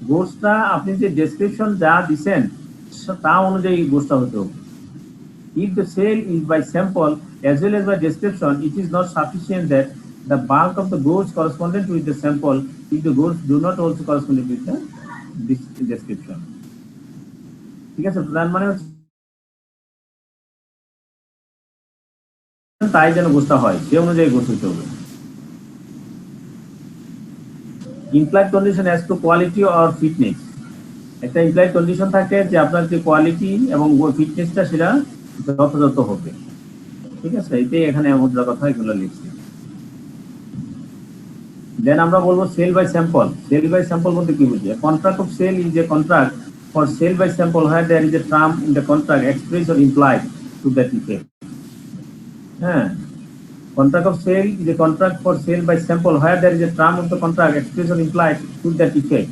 গুডসটা আপনি যে ডেসক্রিপশন যা দিবেন তা অনুযায়ী গুডসটা হতে হবে। If the sale is by sample as well as by description, it is not sufficient that the bulk of the goods correspondent with the sample if the goods do not also correspond with the description। ঠিক আছে, তার মানে হচ্ছে তাই যেন গুডসটা হয় সে অনুযায়ী গুডস হতে হবে। Implied condition as to quality or fitness, একটা ইমপ্লাইড কন্ডিশন থাকে যে আপনার যে কোয়ালিটি এবং ফিটনেসটা সেটা যথাযথ হবে। ঠিক আছে, এটাই এখানে মুদ্রা কথা এগুলো লিখছি। দেন আমরা বলবো sale by sample. Sale by sample বলতে কি বুঝি, contract of sale is a contract for sale by sample where there is a term in the contract express or implied to that effect. হ্যাঁ, contract of sale is a contract for sale by sample where there is a term of the contract expressed or implied to that effect।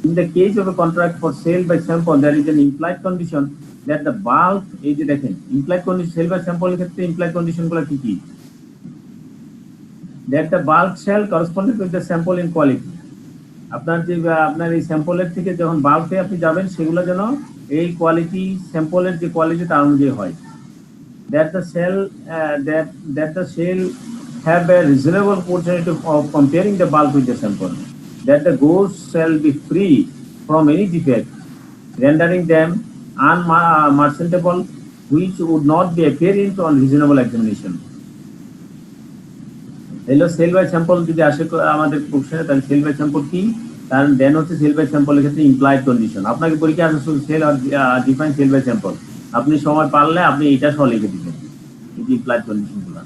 In the case of a contract for sale by sample, there is an implied condition that the bulk, এই যে দেখেন implied condition, sale by sample এর ক্ষেত্রে implied condition গুলো কি কি, that the bulk shall correspond with the sample in quality। আপনার যে আপনার এই স্যাম্পলের থেকে যখন বাল্কে আপনি যাবেন সেগুলো যেন এই কোয়ালিটি, স্যাম্পলের যে কোয়ালিটি তার অনুযায়ী হয়। That the sale have a reasonable opportunity of comparing the bulk with the sample, that the goods shall be free from any defect, rendering them unmerchantable, which would not be apparent on reasonable examination। হলো সেল বাই স্যাম্পল যদি আসে আমাদের কোশ্চেনে, তাহলে সেল বাই স্যাম্পল কি, তার দেন হচ্ছে সেল বাই স্যাম্পলের ক্ষেত্রে ইমপ্লাইড কন্ডিশন। আপনাকে পরীক্ষা আসে সেল আর ডিফাইন সেল বাই স্যাম্পল, আপনি সময় পারলে আপনি এটা সহ লিখে দিবেন এই ইমপ্লাইড কন্ডিশনগুলো।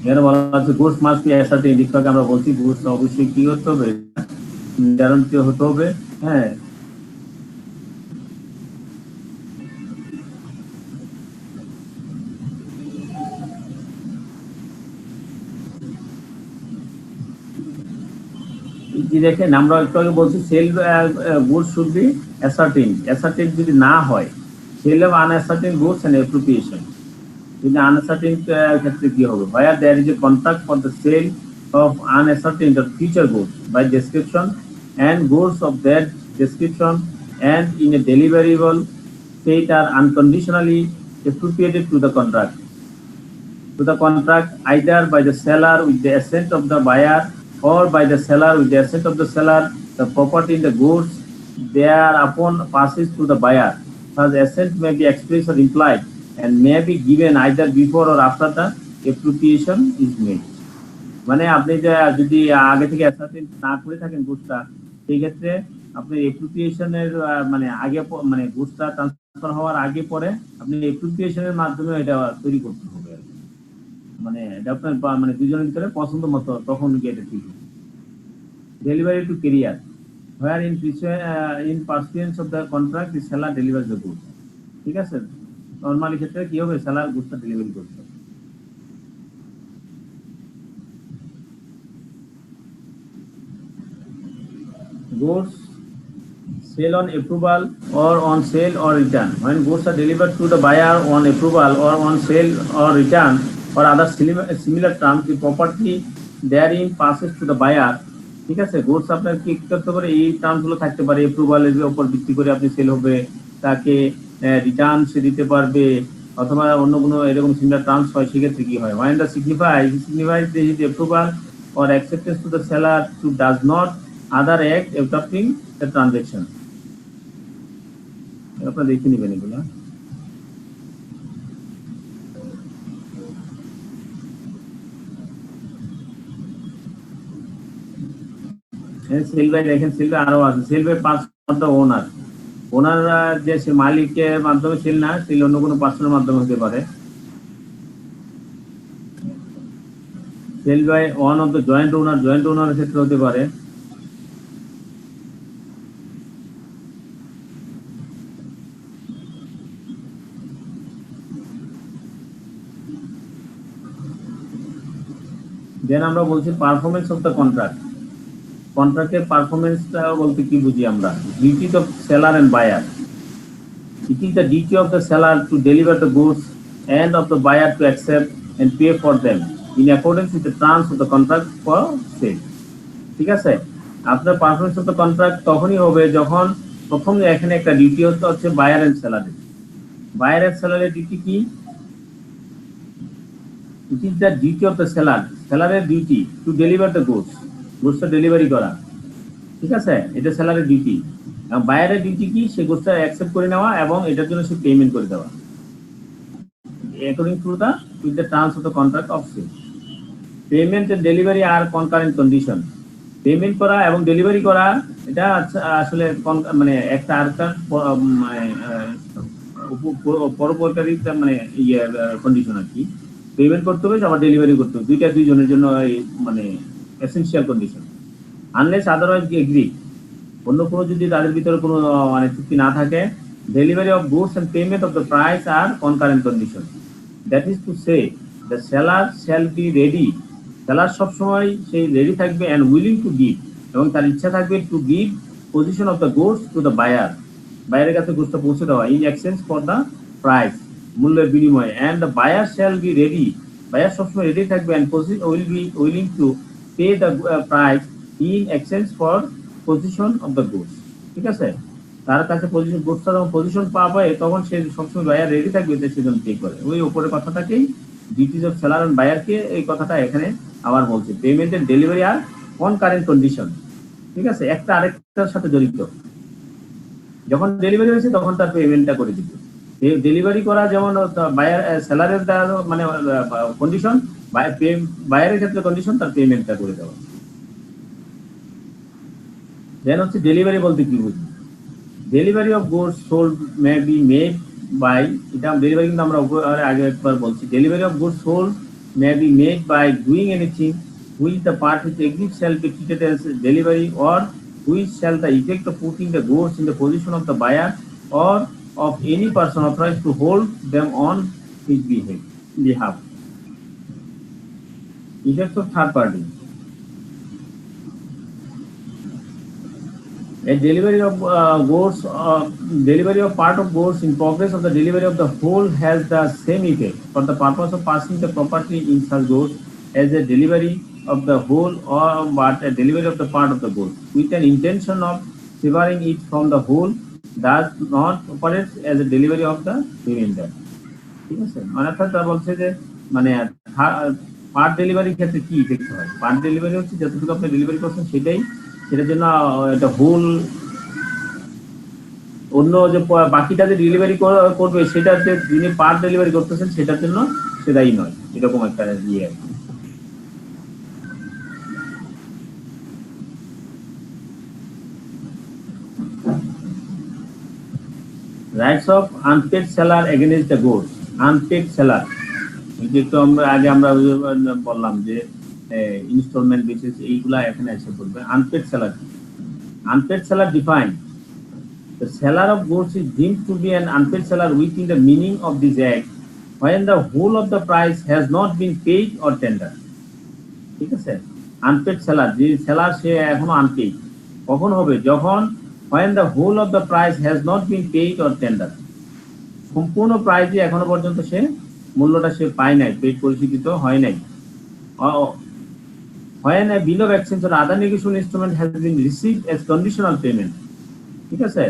এখানে বলা আছে গুডস মাস্ট বি অ্যাসার্টেইনড, একটু আগে আমরা বলছি গুডস অবশ্যই কি করতে হবে, নির্ধারিত হতে হবে। হ্যাঁ, কি দেখেন আমরা একটু আগে বলছি sale goods should be ascertained, ascertained যদি না হয় sale of unascertained goods and appropriation, যদি আনঅ্যাসার্টেইনড ক্ষেত্রে কি হবে, where there is a contract for the sale of unascertained or future goods by description and goods of that description and in a deliverable state are unconditionally appropriated to the contract either by the seller with the assent of the buyer or by the seller with the assent of the seller. The property in the goods thereupon passes to the buyer. Thus assent may be expressed or implied and may be given either before or after the appropriation is made. মানে আপনি যদি আগে থেকে অ্যাসার্টেইন না করে থাকেন গুডসটা, সেই ক্ষেত্রে আপনি অ্যাপ্রোপ্রিয়েশনের মানে আগে মানে গুডসটা ট্রান্সফার হওয়ার আগে পরে আপনি অ্যাপ্রোপ্রিয়েশনের মাধ্যমে এটা তৈরি করতে হবে, মানে এটা আপনার মানে দুজনের ভিতরে পছন্দ মতো তখন গিয়ে এটা ঠিক হবে। Delivery to carrier, where in pursuance of the contract the seller delivers the goods, ঠিক আছে। নরমালি ক্ষেত্রে কি হবে, সেলার গুডসটা ডেলিভারি করতে হবে। Goods sale on approval or on sale or return, when goods are delivered to the buyer on approval or on sale or return or other similar terms, the property therein passes to the buyer, ঠিক আছে। গুডস আপনার কি করতে পারে, এই টার্মস গুলো থাকতে পারে, অ্যাপ্রুভালের উপর ভিত্তি করে আপনি সেল হবে, তাকে রিটার্ন সে দিতে পারবে, অথবা অন্য কোনো এরকম সিমিলার টার্মস হয়, সেক্ষেত্রে কি হয়, when the signifies the approval or acceptance to the seller to does not other act obstructing the transaction। আপনারা দেখে নেবেন এগুলো। সেল বাই দেখেন, সেল বাই আরো আছে, sale by person of the owner, owner যে সে মালিকের মাধ্যমে সেল না, সেল অন্য কোনো পার্সনের মাধ্যমে হতে পারে। Sale by one of the joint owner, joint ওনারের ক্ষেত্রে হতে পারে। দেন আমরা বলছি পারফরমেন্স অফ দ্য কন্ট্রাক্ট, কন্ট্রাক্টের পারফরমেন্সটা বলতে কি বুঝি আমরা, duties of seller and buyer, it is the duty of the seller to deliver the goods and of the buyer to accept and pay for them in accordance with the terms of the contract for sale, ঠিক আছে। আপনার পারফরমেন্স অফ দ্য কন্ট্রাক্ট তখনই হবে যখন প্রথম এখানে একটা ডিউটি হচ্ছে বায়ার এন্ড সেলারের। বায়ার এন্ড সেলারের ডিউটি কি, it is the duty of the seller, সেলারের duty to deliver the goods, গুডসটা ডেলিভারি করা, ঠিক আছে, এটা সেলারের ডিউটি। বায়ারের ডিউটি কি, সে গুডসটা অ্যাকসেপ্ট করে নেওয়া এবং এটার জন্য সে পেমেন্ট করে দেওয়া according to the with the terms of the contract of sale. Payment and delivery are concurrent condition. Payment করা এবং ডেলিভারি করা এটা আসলে মানে একটা আরেকটা পরোপকারী মানে ইয়ে কন্ডিশন আর কি। পেমেন্ট করতে হবে আবার ডেলিভারি করতে হবে, দুইটা দুইজনের জন্য মানে essential condition. Unless otherwise agree, অন্য কোনো যদি তাদের ভিতরে কোনো মানে চুক্তি না থাকে, delivery of goods and payment of the price are concurrent condition. That is to say, the seller shall be ready, seller সব সময় সেই রেডি থাকবে and willing to give, এবং তার ইচ্ছা থাকবে to give position of the goods to the buyer, বাইরের কাছে গুডসটা পৌঁছে দেওয়া in exchange for the price, মূল্যের বিনিময়ে, and the buyer shall be ready, buyer সব সময় রেডি থাকবে and will be willing to pay the price in exchange for position of the goods, ঠিক আছে। তার কাছে পজিশন গুডসটা যখন পজিশন পাবে তখন সে সবসময় বায়ার রেডি থাকবে যে সেজন্য পে করে। ওই উপরের কথাটাকেই ডিউটিজ অফ সেলার এন্ড বায়ারকে এই কথাটা এখানে আবার বলছে, payment and delivery are concurrent condition, ঠিক আছে, একটা আরেকটার সাথে জড়িত। যখন ডেলিভারি হয়েছে তখন তার পেমেন্টটা করে দিবে। ডেলিভারি করা যেমন বায়ার সেলারের মানে কন্ডিশন, বায়ারের ক্ষেত্রে কন্ডিশন তার পেমেন্টটা করে দেওয়া। দেন হচ্ছে ডেলিভারি বলতে কি বুঝি, delivery of goods sold may be made by, এটা ডেলিভারি কিন্তু আমরা আগে একবার বলছি, delivery of goods sold may be made by doing anything which the part which agreed shall be treated as delivery, or which shall the effect of putting the goods in the possession of the buyer or of any person authorized to hold them on his behalf. Effects of third party. A delivery of delivery of part of goods in progress of the delivery of the whole has the same effect for the purpose of passing the property in such goods as a delivery of the whole, or but a delivery of the part of the goods with an intention of severing it from the whole does not operate as a delivery of the remainder. ঠিক আছে, অর্থাৎ তারা বলছে যে মানে পার্ট ডেলিভারির ক্ষেত্রে কি ইফেক্ট হয়। পার্ট ডেলিভারি হচ্ছে যতটুকু আপনি ডেলিভারি করছেন সেটার জন্য এটা হোল অন্য যে বাকিটা যে ডেলিভারি করবে সেটা যে যিনি পার্ট ডেলিভারি করতেছেন সেটার জন্য সেটাই নয়, এরকম একটা ইয়ে। Rights of unpaid seller against the goods. Unpaid seller যেহেতু আমরা বললাম যে ইনস্টলমেন্ট বেসিস এইগুলা এখানে এসে পড়বে। Unpaid seller, unpaid seller define the seller of goods is deemed to be an unpaid seller within the meaning of this act when the whole of the price has not been paid or tendered. ঠিক আছে, আনপেড সেলার যে সেলার সে এখনো আনপেড কখন হবে, যখন when the whole of the price has not been paid or tendered, সম্পূর্ণ প্রাইসে এখনো পর্যন্ত সে মূল্যটা সে পায় নাই, পেড পরিশোধিত হয় নাই। when a bill of exchange or other negotiable instrument has been received as conditional payment, ঠিক আছে,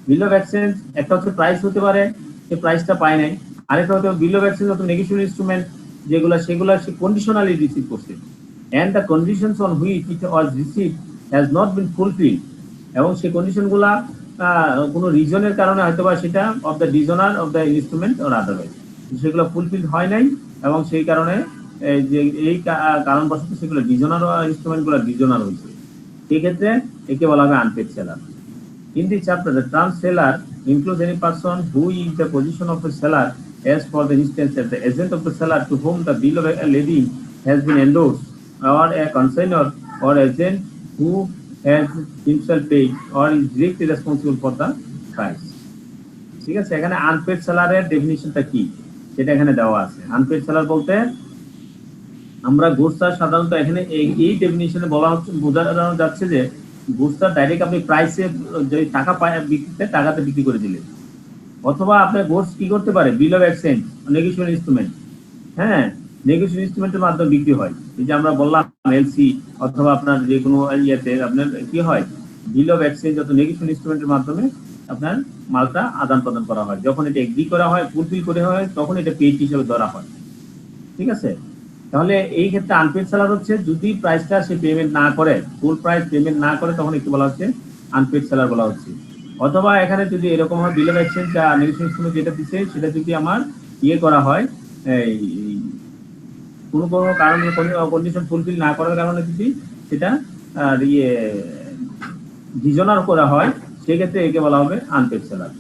বিল অফ এক্সচেঞ্জ একটা হচ্ছে প্রাইস হতে পারে, সে প্রাইসটা পায় নাই, আরেকটা হচ্ছে বিল অফ এক্সচেঞ্জ অথবা নেগোশিয়েবল ইনস্ট্রুমেন্ট সেগুলা সে কন্ডিশনালি রিসিভ করছে, and the conditions on which it was received has not been fulfilled, এবং সেই কন্ডিশনগুলা কোনো রিজনের কারণে হয়তো বা সেটা of the designer of the instrument or otherwise সেগুলো ফুলফিল হয় নাই, এবং সেই কারণে যে এই কারণবশত সেগুলো ডিজনার ইনস্ট্রুমেন্টগুলো ডিজনার হয়েছে, সেক্ষেত্রে একে বলা হবে unpaid seller. In this chapter, the term seller includes any person who is the position of a seller, as for the instance as the agent of the seller to whom the bill of lading has been endorsed, or a consignor or agent who has himself paid or is directly responsible for the price. ঠিক আছে, এখানে আনপেড সেলারের ডেফিনিশনটা কি সেটা এখানে দেওয়া আছে। আনপেড সেলার বলতে আমরা গুডসটা সাধারণত এখানে এই ডেফিনিশনে বলা হচ্ছে, বোঝানো যাচ্ছে যে গুডসটা ডাইরেক্ট আপনি প্রাইসে যদি টাকা পায় বিক্রিতে টাকাতে বিক্রি করে দিলেন, অথবা আপনার গুডস কি করতে পারে বিল অফ এক্সচেঞ্জ নেগোশিয়েবল ইনস্ট্রুমেন্ট, হ্যাঁ নেগোশিয়েবল ইনস্ট্রুমেন্টের মাধ্যমে বিক্রি হয়। এই যে আমরা বললাম এলসি অথবা আপনার যে কোনো ইয়েতে আপনার কি হয় বিল অফ এক্সচেঞ্জ অথবা নেগোশিয়েবল ইনস্ট্রুমেন্টের মাধ্যমে আপনার মালটা আদান প্রদান করা হয়। যখন এটা এগ্রি করা হয় ফুলফিল করে হয় তখন এটা পেড হিসেবে ধরা হয়। ঠিক আছে, তাহলে এই ক্ষেত্রে আনপেড সেলার হচ্ছে যদি প্রাইসটা সে পেমেন্ট না করে, ফুল প্রাইস পেমেন্ট না করে, তখন একটু বলা হচ্ছে আনপেড সেলার বলা হচ্ছে। অথবা এখানে যদি এরকম হয় বিল অফ এক্সচেঞ্জ বা নেগোশিয়েবল ইনস্ট্রুমেন্ট যেটা দিচ্ছে সেটা যদি আমার ইয়ে করা হয়, কোনো কারণে কন্ডিশন ফুলফিল না করার কারণে যদি সেটা ইয়ে ডিজনার করা হয়, সেক্ষেত্রে একে বলা হবে unpaid seller.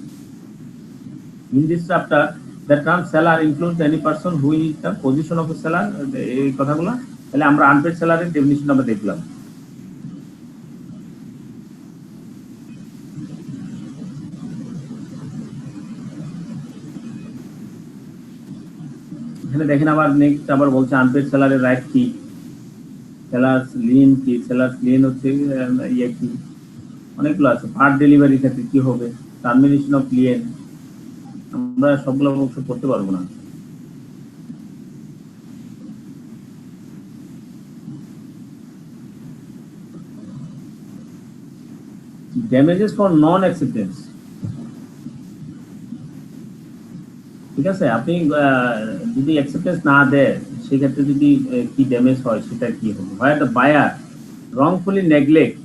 In this chapter the term seller includes any person who is the position of a seller, এই কথাগুলো। তাহলে আমরা আনপেড সেলারের ডেফিনিশন আমরা দেখলাম। এখানে দেখেন আবার নেক্সট আবার বলছে আনপেড সেলারের রাইট কি, সেলার্স লিন কি, সেলার্স লিন হচ্ছে ইয়ে কি, অনেকগুলো আছে। পার্ট ডেলিভারির ক্ষেত্রে কি হবে, টার্মিনেশন অফ লিন, আমরা সবগুলো অবশ্য করতে পারবো না। ড্যামেজেস ফর নন অ্যাকসেপ্টেন্স, ঠিক আছে, আপনি যদি অ্যাকসেপ্টেন্স না দেয় সেক্ষেত্রে যদি কি ড্যামেজ হয় সেটা কি হবে। হয় দ্য বায়ার রংফুলি নেগলেক্ট,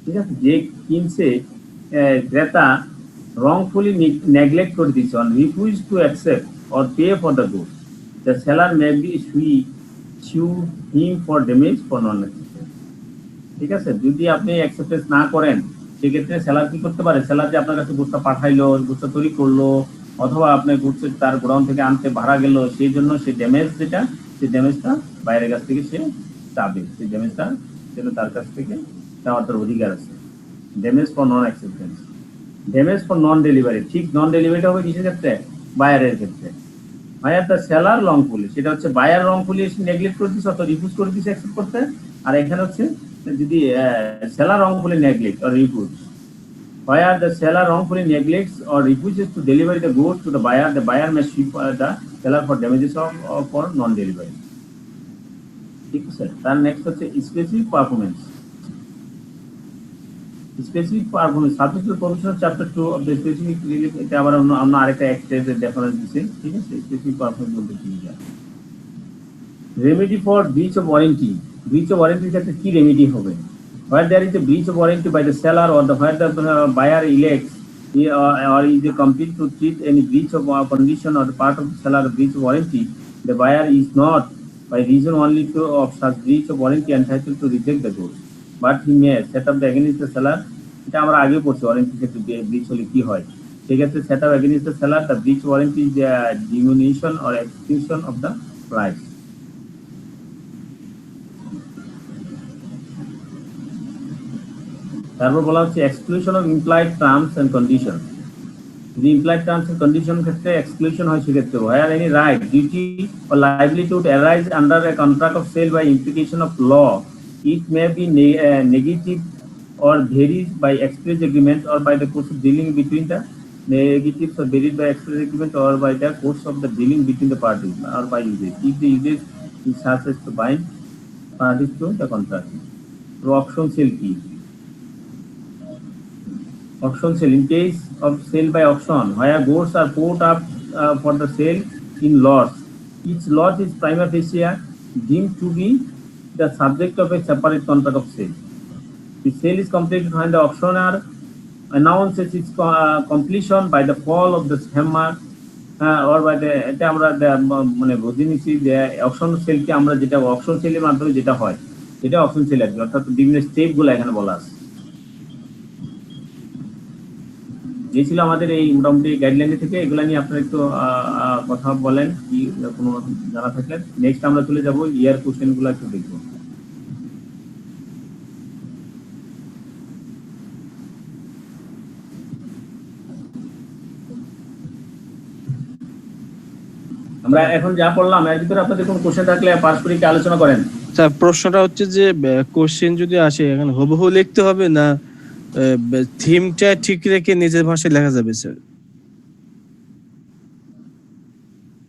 ঠিক আছে, যে কিনছে ক্রেতা wrongfully neglect করে দিচ্ছে, on refuse to accept or pay for the goods, the seller may be sue him for damage for non-acceptance। ঠিক আছে, যদি আপনি অ্যাকসেপ্টেন্স না করেন সেক্ষেত্রে সেলার কি করতে পারে, সেলার যে আপনার কাছে গুডসটা পাঠাইলো, গুডসটা তৈরি করলো, অথবা আপনার গুডস তার গোডাউন থেকে আনতে ভাড়া গেল, সেই জন্য সে ড্যামেজ যেটা সেই ড্যামেজটা বাইরের কাছ থেকে সে চাবে, সেই ড্যামেজটা যেন তার কাছ থেকে চাওয়ার তার অধিকার আছে। Damage for non acceptance, damage for non delivery, ঠিক নন ডেলিভারিটা হবে কিসের ক্ষেত্রে? বায়ারের ক্ষেত্রে। বায়ার দ্য সেলার রংফুলি, সেটা হচ্ছে বায়ার রংফুলি নেগলেক্ট করে দিচ্ছে অথবা রিফিউজ করে দিচ্ছে অ্যাকসেপ্ট করতে। আর এখানে হচ্ছে যদি seller wrongfully neglect or refuse, where the seller wrongfully neglects or refuses to deliver the goods to the buyer may sue the seller for damages for non-delivery. ঠিক আছে, তার নেক্সট হচ্ছে specific performance. Specific performance subject to provision chapter 2 of the specific relief, এটা আবার আমরা আরেকটা এক্সটেন্ডেড ডিফারেন্স দিছি। ঠিক আছে, স্পেসিফিক পারফরম্যান্স বলতে কি যায়? Remedy for breach of warranty, breach of ওয়ারেন্টির ক্ষেত্রে কি রেমেডি হবে? Where there is a breach of warranty by the seller or where the buyer elects or is compelled to treat any breach of condition or the part of the seller breach of warranty, the buyer is not, by reason only of such breach of warranty, entitled to reject the goods, but he may set up the against the seller. এটা আমরা আগে পড়ছি ওয়ারেন্টি ক্ষেত্রে ব্রিচ হলে কি হয়। সেক্ষেত্রে set up against the seller the breach warranty is the diminution or extinction of the price. তারপর বলা হচ্ছে exclusion of implied terms and condition. যদি ইমপ্লাইড টার্মস এন্ড কন্ডিশন ক্ষেত্রে এক্সক্লুশন হয় সেক্ষেত্রে where any right, duty or livelihood arise under a contract of sale by implication of law, it may be negative or varies by express agreement or by the course of dealing between the negatives or varied by express agreement or by the course of the dealing between the parties or by usage, if the usage is such as to bind parties to the contract. Auction sale কি? Auction sale, in case of sale by auction, where goods are put up for the sale in lots, each lot is prima facie deemed to be the subject of a separate contract of sale. The sale is completed when the auctioneer announces its completion by the fall of the hammer or by the, এটা আমরা মানে বুঝে নিছি যে অকশন সেলকে আমরা যেটা অকশন সেলের মাধ্যমে যেটা হয় এটা অকশন সেল আর কি, অর্থাৎ বিভিন্ন স্টেপগুলো এখানে বলা আছে। এই ছিল আমাদের এই মোটামুটি গাইডলাইন থেকে, এগুলা নিয়ে আপনারা একটু কথা বলেন কি কোনো জানা থাকলে। নেক্সট আমরা চলে যাব ইয়ার কোশ্চেন গুলো একটু দেখবো। আমরা এখন যা পড়লাম এর ভিতরে আপনাদের কোনো কোশ্চেন থাকলে পারস্পরিক আলোচনা করেন। স্যার প্রশ্নটা হচ্ছে যে কোশ্চেন যদি আসে এখন হুবহু লিখতে হবে না থিমটা ঠিক রেখে নিজের ভাষায় লেখা যাবে স্যার?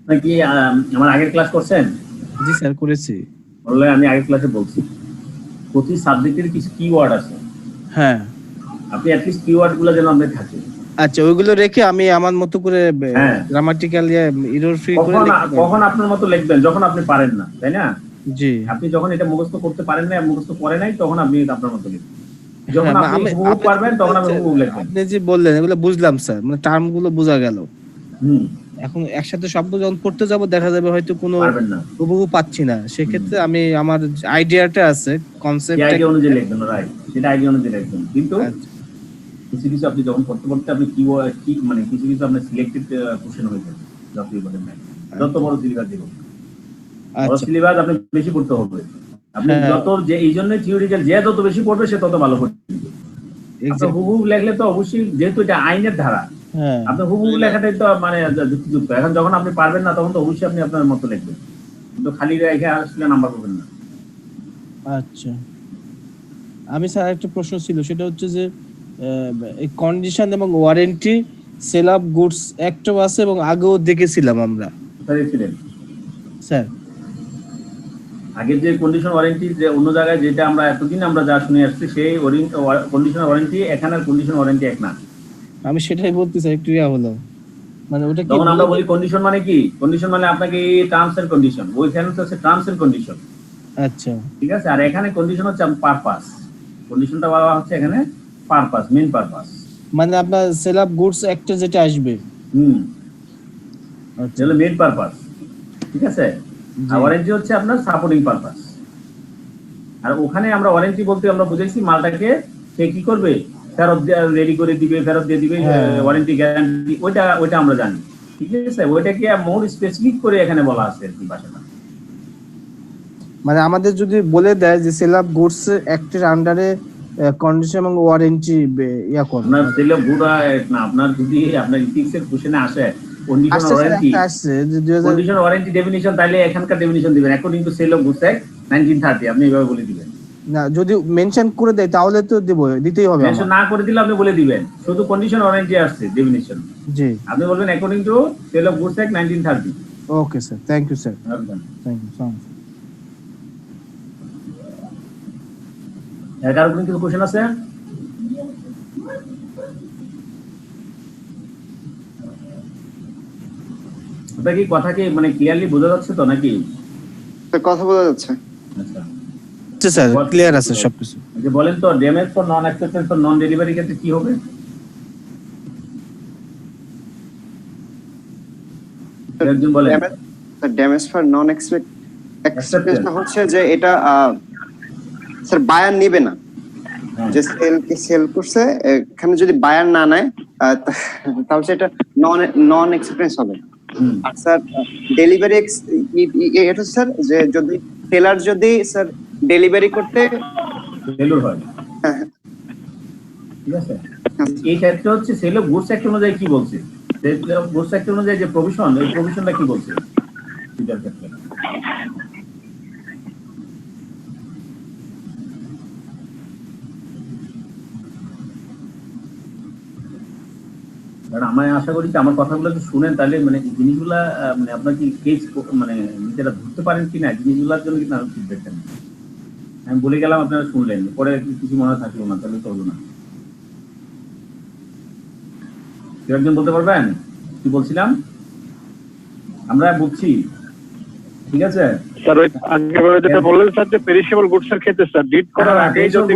নাকি আমার আগের ক্লাস করছেন? জি স্যার করেছি। বললে আমি আগের ক্লাসে বলছি প্রতি সাবজেক্টের কিছু কিওয়ার্ড আছে, হ্যাঁ আপনি অ্যাট লিস্ট কিওয়ার্ড গুলো যেন আমাদের থাকে। আচ্ছা ওইগুলো রেখে আমি আমার মতো করে গ্রামাটিক্যাল এরর ফ্রি করে কখন আপনার মতো লিখবেন যখন আপনি পারেন না, তাই না? জি, আপনি যখন এটা মুখস্থ করতে পারেন না, মুখস্থ করে নাই, তখন আপনি আপনার মতো লিখবেন। যখন আপনি হুবহু পারবেন তখন আপনি হুবহু লিখবেন। আপনি যে বললেন এগুলো বুঝলাম স্যার, মানে টার্ম গুলো বোঝা গেল। এখন একসাথে শব্দ যখন পড়তে যাব দেখা যাবে হয়তো কোনো হুবহু পাচ্ছি না, সেক্ষেত্রে আমি আমার আইডিয়াটা আছে কনসেপ্ট আইডিয়া অনুযায়ী লিখবেন, রাইট, সেটা আইডিয়া অনুযায়ী লিখবেন। কিন্তু কিছু কিছু আপনি যখন পড়তে পড়তে আপনি কিওয়ার্ড কি মানে কিছু কিছু আপনার সিলেক্টেড কোশ্চেন হয়ে যাবে, যতই বলেন না যত বড় সিলেবাস দিব বড় সিলেবাস আপনি বেশি পড়তে হবে। আপনি যত যে এই জন্য থিওরিক্যাল যে যত বেশি পড়বে সে তত ভালো পড়বে। আপনি হুবহু লেখলে তো অবশ্যই, যেহেতু এটা আইনের ধারা, আপনি হুবহু লেখাটাই তো মানে যুক্তিযুক্ত। এখন যখন আপনি পারবেন না তখন তো অবশ্যই আপনি আপনার মতো লিখবেন, কিন্তু খালি রেখে আসলে নাম্বার পাবেন না। আচ্ছা, আমি স্যার একটা প্রশ্ন ছিল, সেটা হচ্ছে যে এই কন্ডিশন এবং ওয়ারেন্টি সেল অফ গুডস অ্যাক্টও আছে এবং আগেও দেখেছিলাম আমরা। স্যার আগের যে কন্ডিশন ওয়ারেন্টি যে অন্য জায়গায় যেটা আমরা এতদিন আমরা যা শুনে আসছি সেই কন্ডিশন ওয়ারেন্টি এখানের কন্ডিশন ওয়ারেন্টি এক না। আমি সেটাই বলতে চাই, একটু হলো মানে ওটা কি যখন আমরা বলি কন্ডিশন মানে কি, কন্ডিশন মানে আপনাকে এই টার্মস এন্ড কন্ডিশন, ওইখানে তো হচ্ছে টার্মস এন্ড কন্ডিশন। আচ্ছা ঠিক আছে, আর এখানে কন্ডিশন হচ্ছে পারপাস। কন্ডিশনটা বলা হচ্ছে এখানে পারপাস, মেইন পারপাস, মানে আপনার সেল অফ গুডস অ্যাক্টে যেটা আসবে আচ্ছা হলো মেইন পারপাস। ঠিক আছে, আর ওয়ারেন্টি হচ্ছে আপনার সাপোর্টিং পারপাস। আর ওখানে আমরা ওয়ারেন্টি বলতে আমরা বুঝাইছি মালটাকে সে কি করবে, ফেরত রেডি করে দিবে, ফেরত দিয়ে দিবে, ওয়ারেন্টি গ্যারান্টি, ওইটা আমরা জানি। ঠিক আছে, ওইটাকে মোর স্পেসিফিক করে এখানে বলা আছে আর কি ভাষাটা। মানে আমাদের যদি বলে দেয় যে সেল অফ গুডস অ্যাক্টের আন্ডারে কন্ডিশন এবং ওয়ারেন্টি ইয়া করো, আপনার সেল অফ গুড না, আপনার যদি আপনার ইথিক্স এর কোশ্চেনে আসে কন্ডিশন আসছে স্যার, ওয়ারেন্টি, একটা আসছে যে 2000 কন্ডিশন ওয়ারেন্টি ডেফিনিশন, তাহলে এখানকার ডেফিনিশন দিবেন according to sale of goods act 1930, আপনি এইভাবে বলে দিবেন। না, যদি মেনশন করে দেয় তাহলে তো দিতেই হবে। মেনশন না করে দিলে আপনি বলে দিবেন শুধু কন্ডিশন ওয়ারেন্টি আসছে ডেফিনিশন, জি আপনি বলবেন according to sale of goods act 1930। Okay sir, thank you sir, thank you so much. কারো কোনো কিছু কোশ্চেন আছে? আপনার কি কথা কি মানে ক্লিয়ারলি বোঝা যাচ্ছে তো নাকি? কথা বোঝা যাচ্ছে? আচ্ছা স্যার ক্লিয়ার আছে সবকিছু। যে বলেন তো damage for non acceptance for non delivery ক্ষেত্রে কি হবে? একজন বলেন। ড্যামেজ ফর নন অ্যাকসেপ্টেন্স হচ্ছে যে এটা স্যার বায়ার নেবে না, যে সেল করছে এখানে যদি বায়ার না নেয় তাহলে সেটা নন অ্যাকসেপ্টেন্স হবে। আর স্যার ডেলিভারি এটা স্যার যে যদি সেলার যদি স্যার ডেলিভারি করতে ফেলিওর হয়, ঠিক আছে, এই ক্ষেত্রে হচ্ছে সেল অফ গুডস অ্যাক্ট অনুযায়ী কি বলছে, সেল অফ গুডস অ্যাক্ট অনুযায়ী যে প্রভিশন, এই প্রভিশনটা কি বলছে এটার ক্ষেত্রে? কারণ আমি আশা করি যে আমার কথাগুলো যদি শুনেন তাহলে মানে জিনিসগুলা মানে আপনার কি কেস মানে নিজেরা ধরতে পারেন কিনা, জিনিসগুলোর জন্য কিন্তু আমি ফিডব্যাক দেন। আমি বলে গেলাম আপনারা শুনলেন, পরে কিছু মনে থাকলো না, তাহলে চলবে না। কেউ একজন বলতে পারবেন কি বলছিলাম? আমরা বুঝছি, ঠিক আছে স্যার। ওই আগেবারে যেটা বললেন স্যার যে পেরিশেবল গুডস এর ক্ষেত্রে স্যার ডিট করার আগে যদি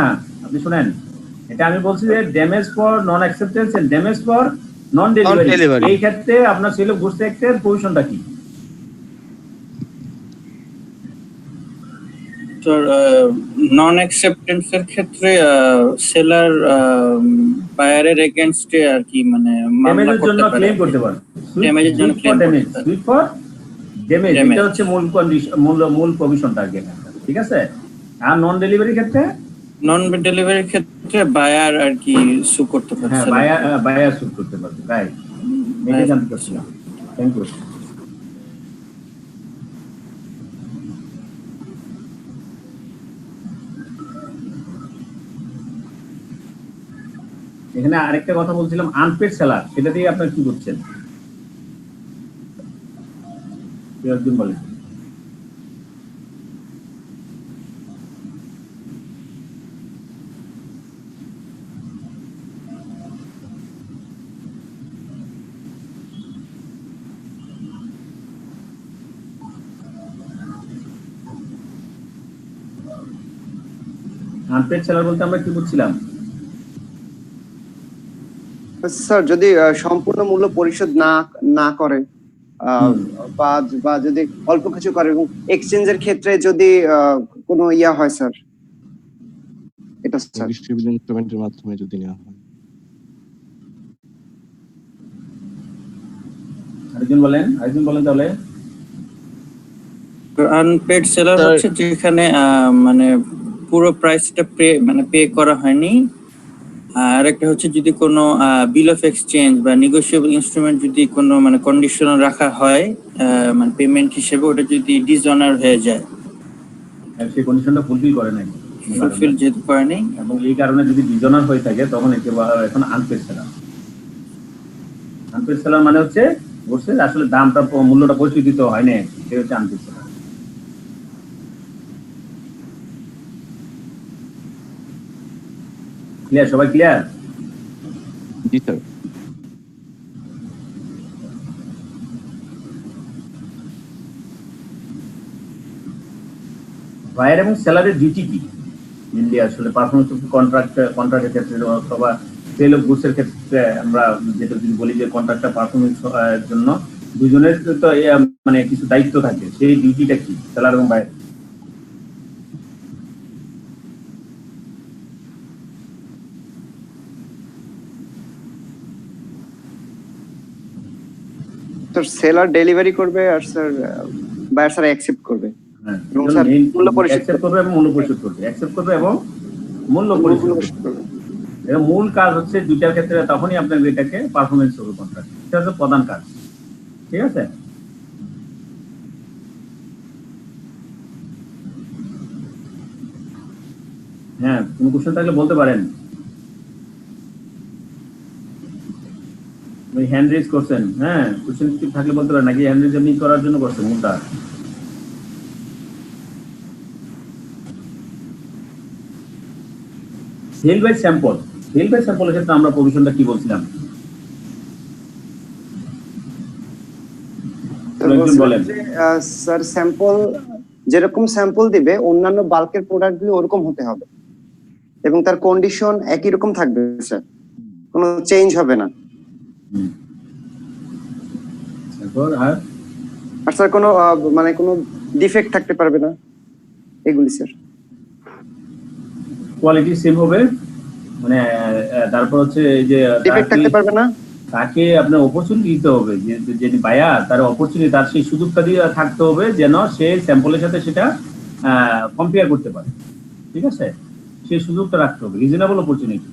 না, আপনি শুনেন, এটা আমি বলছি যে damage for non acceptance and damage for non delivery, এই ক্ষেত্রে আপনার সেল অফ গুডস অ্যাক্টের পজিশনটা কি? নন অ্যাকসেপ্টেন্স এর ক্ষেত্রে সেলার বায়ারের এগেইনস্টে আর কি মানে মামলা করতে পারে, ক্লেম করতে পারে, ড্যামেজের জন্য ক্লেম সুইট ফর ড্যামেজ, এটা হচ্ছে মূল কন্ডিশন, মূল প্রভিশনটা আগে, ঠিক আছে। আর নন ডেলিভারি ক্ষেত্রে, নন ডেলিভারির ক্ষেত্রে বায়ার আর কি সু করতে পারে, হ্যাঁ বায়ার সু করতে পারে, রাইট, এটা জানতে চাচ্ছিলাম। Thank you. এখানে আরেকটা কথা বলছিলাম আনপেড সেলার, সেটা দিয়ে আপনারা কি করছেন একজন বলেন। আনপেড সেলার বলতে আমরা কি বুঝছিলাম? স্যার যদি সম্পূর্ণ মূল্য পরিশোধ না করে বা যদি অল্প কিছু করে এবং এক্সচেঞ্জের ক্ষেত্রে যদি কোনো ইয়া হয় স্যার, এটা স্যার ডিস্ট্রিবিউশন ইনস্ট্রুমেন্টের মাধ্যমে যদি নেওয়া হয়। আরেকজন বলেন তাহলে। আনপেড সেলার হচ্ছে যেখানে মানে পুরো প্রাইসটা পে করা হয়নি। আর একটা হচ্ছে যদি কোনো বিল অফ এক্সচেঞ্জ বা নেগোশিয়েবল ইনস্ট্রুমেন্ট যদি কোনো মানে কন্ডিশন রাখা হয় মানে পেমেন্ট হিসেবে, ওটা যদি ডিসঅনার হয়ে যায়, সেই কন্ডিশনটা ফুলফিল করে নাই, যেতে পারে নাই, এবং এই কারণে যদি ডিসঅনার হয়ে থাকে তখন একে এখন আনপেড সেলার। আনপেড সেলার মানে হচ্ছে বলছে আসলে দামটা মূল্যটা পরিশোধিত হয় না, সেটা হচ্ছে আনপেড সেলার। ক্লিয়ার? সবাই ক্লিয়ার? জি স্যার। বায়ার এবং সেলারের ডিউটি কি মেইনলি আসলে পারফরম্যান্স অফ কন্ট্রাক্টের ক্ষেত্রে অথবা সেল অফ গুডস এর ক্ষেত্রে আমরা যেটা যদি বলি যে কন্ট্রাক্টটা পারফরম্যান্স জন্য দুজনের তো মানে কিছু দায়িত্ব থাকে, সেই ডিউটিটা কি সেলার এবং বায়ার? স্যার সেলার ডেলিভারি করবে আর স্যার বায়ার স্যার অ্যাকসেপ্ট করবে হ্যাঁ এবং স্যার মূল্য পরিশোধ অ্যাকসেপ্ট করবে এবং মূল্য পরিশোধ করবে, অ্যাকসেপ্ট করবে এবং মূল্য পরিশোধ করবে। এর মূল কাজ হচ্ছে দুইটার ক্ষেত্রে তখনই আপনার এটাকে পারফরম্যান্স হবে কন্ট্রাক্ট, এটা হচ্ছে প্রধান কাজ। ঠিক আছে, হ্যাঁ কোনো কোশ্চেন থাকলে বলতে পারেন। হ্যান্ড রেজ করছেন, হ্যাঁ কোশ্চেন থাকলে বলতে পারেন, নাকি হ্যান্ড রেজ এমনি করার জন্য করছেন কোনটা? Sale by sample, sale by স্যাম্পলের ক্ষেত্রে আমরা প্রভিশনটা কি বলছিলাম? বলেন স্যার স্যাম্পল যেরকম স্যাম্পল দিবে অন্যান্য বাল্কের প্রোডাক্টগুলো ওরকম হতে হবে এবং তার কন্ডিশন একই রকম থাকবে স্যার, কোনো চেঞ্জ হবে না। আর স্যার কোনো মানে কোনো ডিফেক্ট থাকতে পারবে না এগুলি স্যার। কোয়ালিটি সেম হবে, মানে তারপর হচ্ছে এই যে ডিফেক্ট থাকতে পারবে না, তাকে আপনার অপরচুনিটি দিতে হবে, যে বায়ার তার অপরচুনিটি, তার সেই সুযোগটা দিয়ে থাকতে হবে যেন সে স্যাম্পলের সাথে সেটা কম্পেয়ার করতে পারে। ঠিক আছে, সেই সুযোগটা রাখতে হবে, রিজনেবল অপরচুনিটি।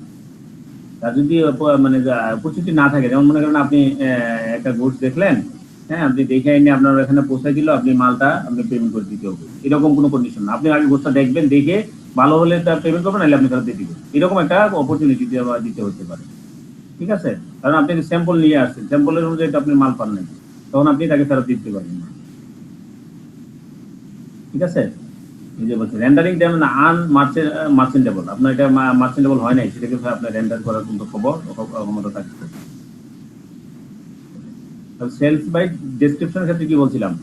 তার যদি মানে অপরচুনিটি না থাকে, যেমন মনে করেন আপনি একটা গুডস দেখলেন, হ্যাঁ আপনি দেখে এনে আপনার এখানে পৌঁছায় দিল, আপনি মালটা আপনি পেমেন্ট করে দিতে হবে, এরকম কোনো কন্ডিশন না। আপনি আগে গুডসটা দেখবেন, দেখে ভালো হলে তার পেমেন্ট করবেন, নাহলে আপনি ফেরত দিয়ে দিবেন, এরকম একটা অপরচুনিটি দিতে হতে পারে। ঠিক আছে, কারণ আপনি স্যাম্পল নিয়ে আসছেন, স্যাম্পলের অনুযায়ী আপনি মাল পান নাই, তখন আপনি তাকে ফেরত দিতে পারবেন না। ঠিক আছে, এই যে বলছি রেন্ডারিং দেন না আনমার্চেন্টেবল, আপনার এটা মার্চেন্টেবল হয় নাই, সেটাকে আপনার রেন্ডার করার কিন্তু ক্ষমতা থাকবে। সেলস বাই ডেসক্রিপশনের ক্ষেত্রে কি বলছিলাম?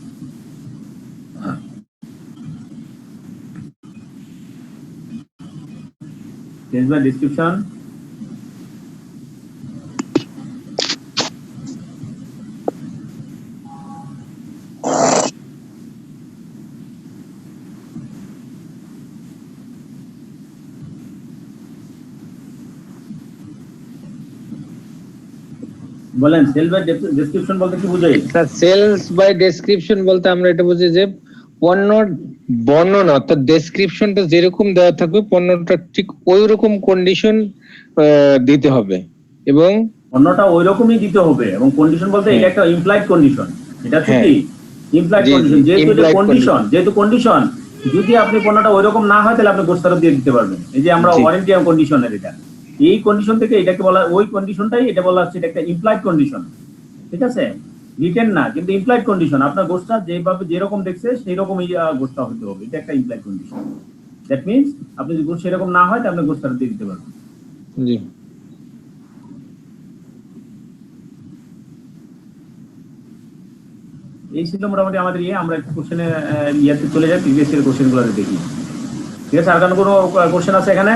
সেলস বাই ডেসক্রিপশন বলেন, সেল বাই ডেসক্রিপশন বলতে কি বোঝায়? স্যার সেলস বাই ডেসক্রিপশন বলতে আমরা এটা বুঝি যে পণ্যর বর্ণনা অর্থাৎ ডেসক্রিপশনটা যেরকম দেওয়া থাকবে পণ্যটা ঠিক ওই রকম কন্ডিশন দিতে হবে এবং পণ্যটা ওই রকমই দিতে হবে, এবং কন্ডিশন বলতে এটা একটা ইমপ্লাইড কন্ডিশন, এটা কি ইমপ্লাইড কন্ডিশন, যেহেতু কন্ডিশন যদি আপনি পণ্যটা ওই রকম না হয় তাহলে আপনি গোস্ত দিয়ে দিতে পারবেন। এই যে আমরা ওয়ারেন্টি এবং কন্ডিশনের এটা, এই কন্ডিশন থেকে এটাকে বলা, ওই কন্ডিশনটাই এটা বলা হচ্ছে, এটা একটা ইমপ্লাইড কন্ডিশন। ঠিক আছে, রিটেন না, কিন্তু ইমপ্লাইড কন্ডিশন, আপনার গোস্টটা যেভাবে যেরকম দেখছে সেই রকমই গোস্টটা হতে হবে, এটা একটা ইমপ্লাইড কন্ডিশন। দ্যাট মিন্স আপনি যদি গোস্ট সেরকম না হয় তাহলে আপনি গোস্টটা দিয়ে দিতে পারবেন। জি, এই ছিল মোটামুটি আমাদের আমরা একটু কোশ্চেনে ইয়াতে চলে যাই, প্রিভিয়াস ইয়ার কোশ্চেনগুলো দেখি। ঠিক আছে, আর কোনো কোশ্চেন আছে এখানে?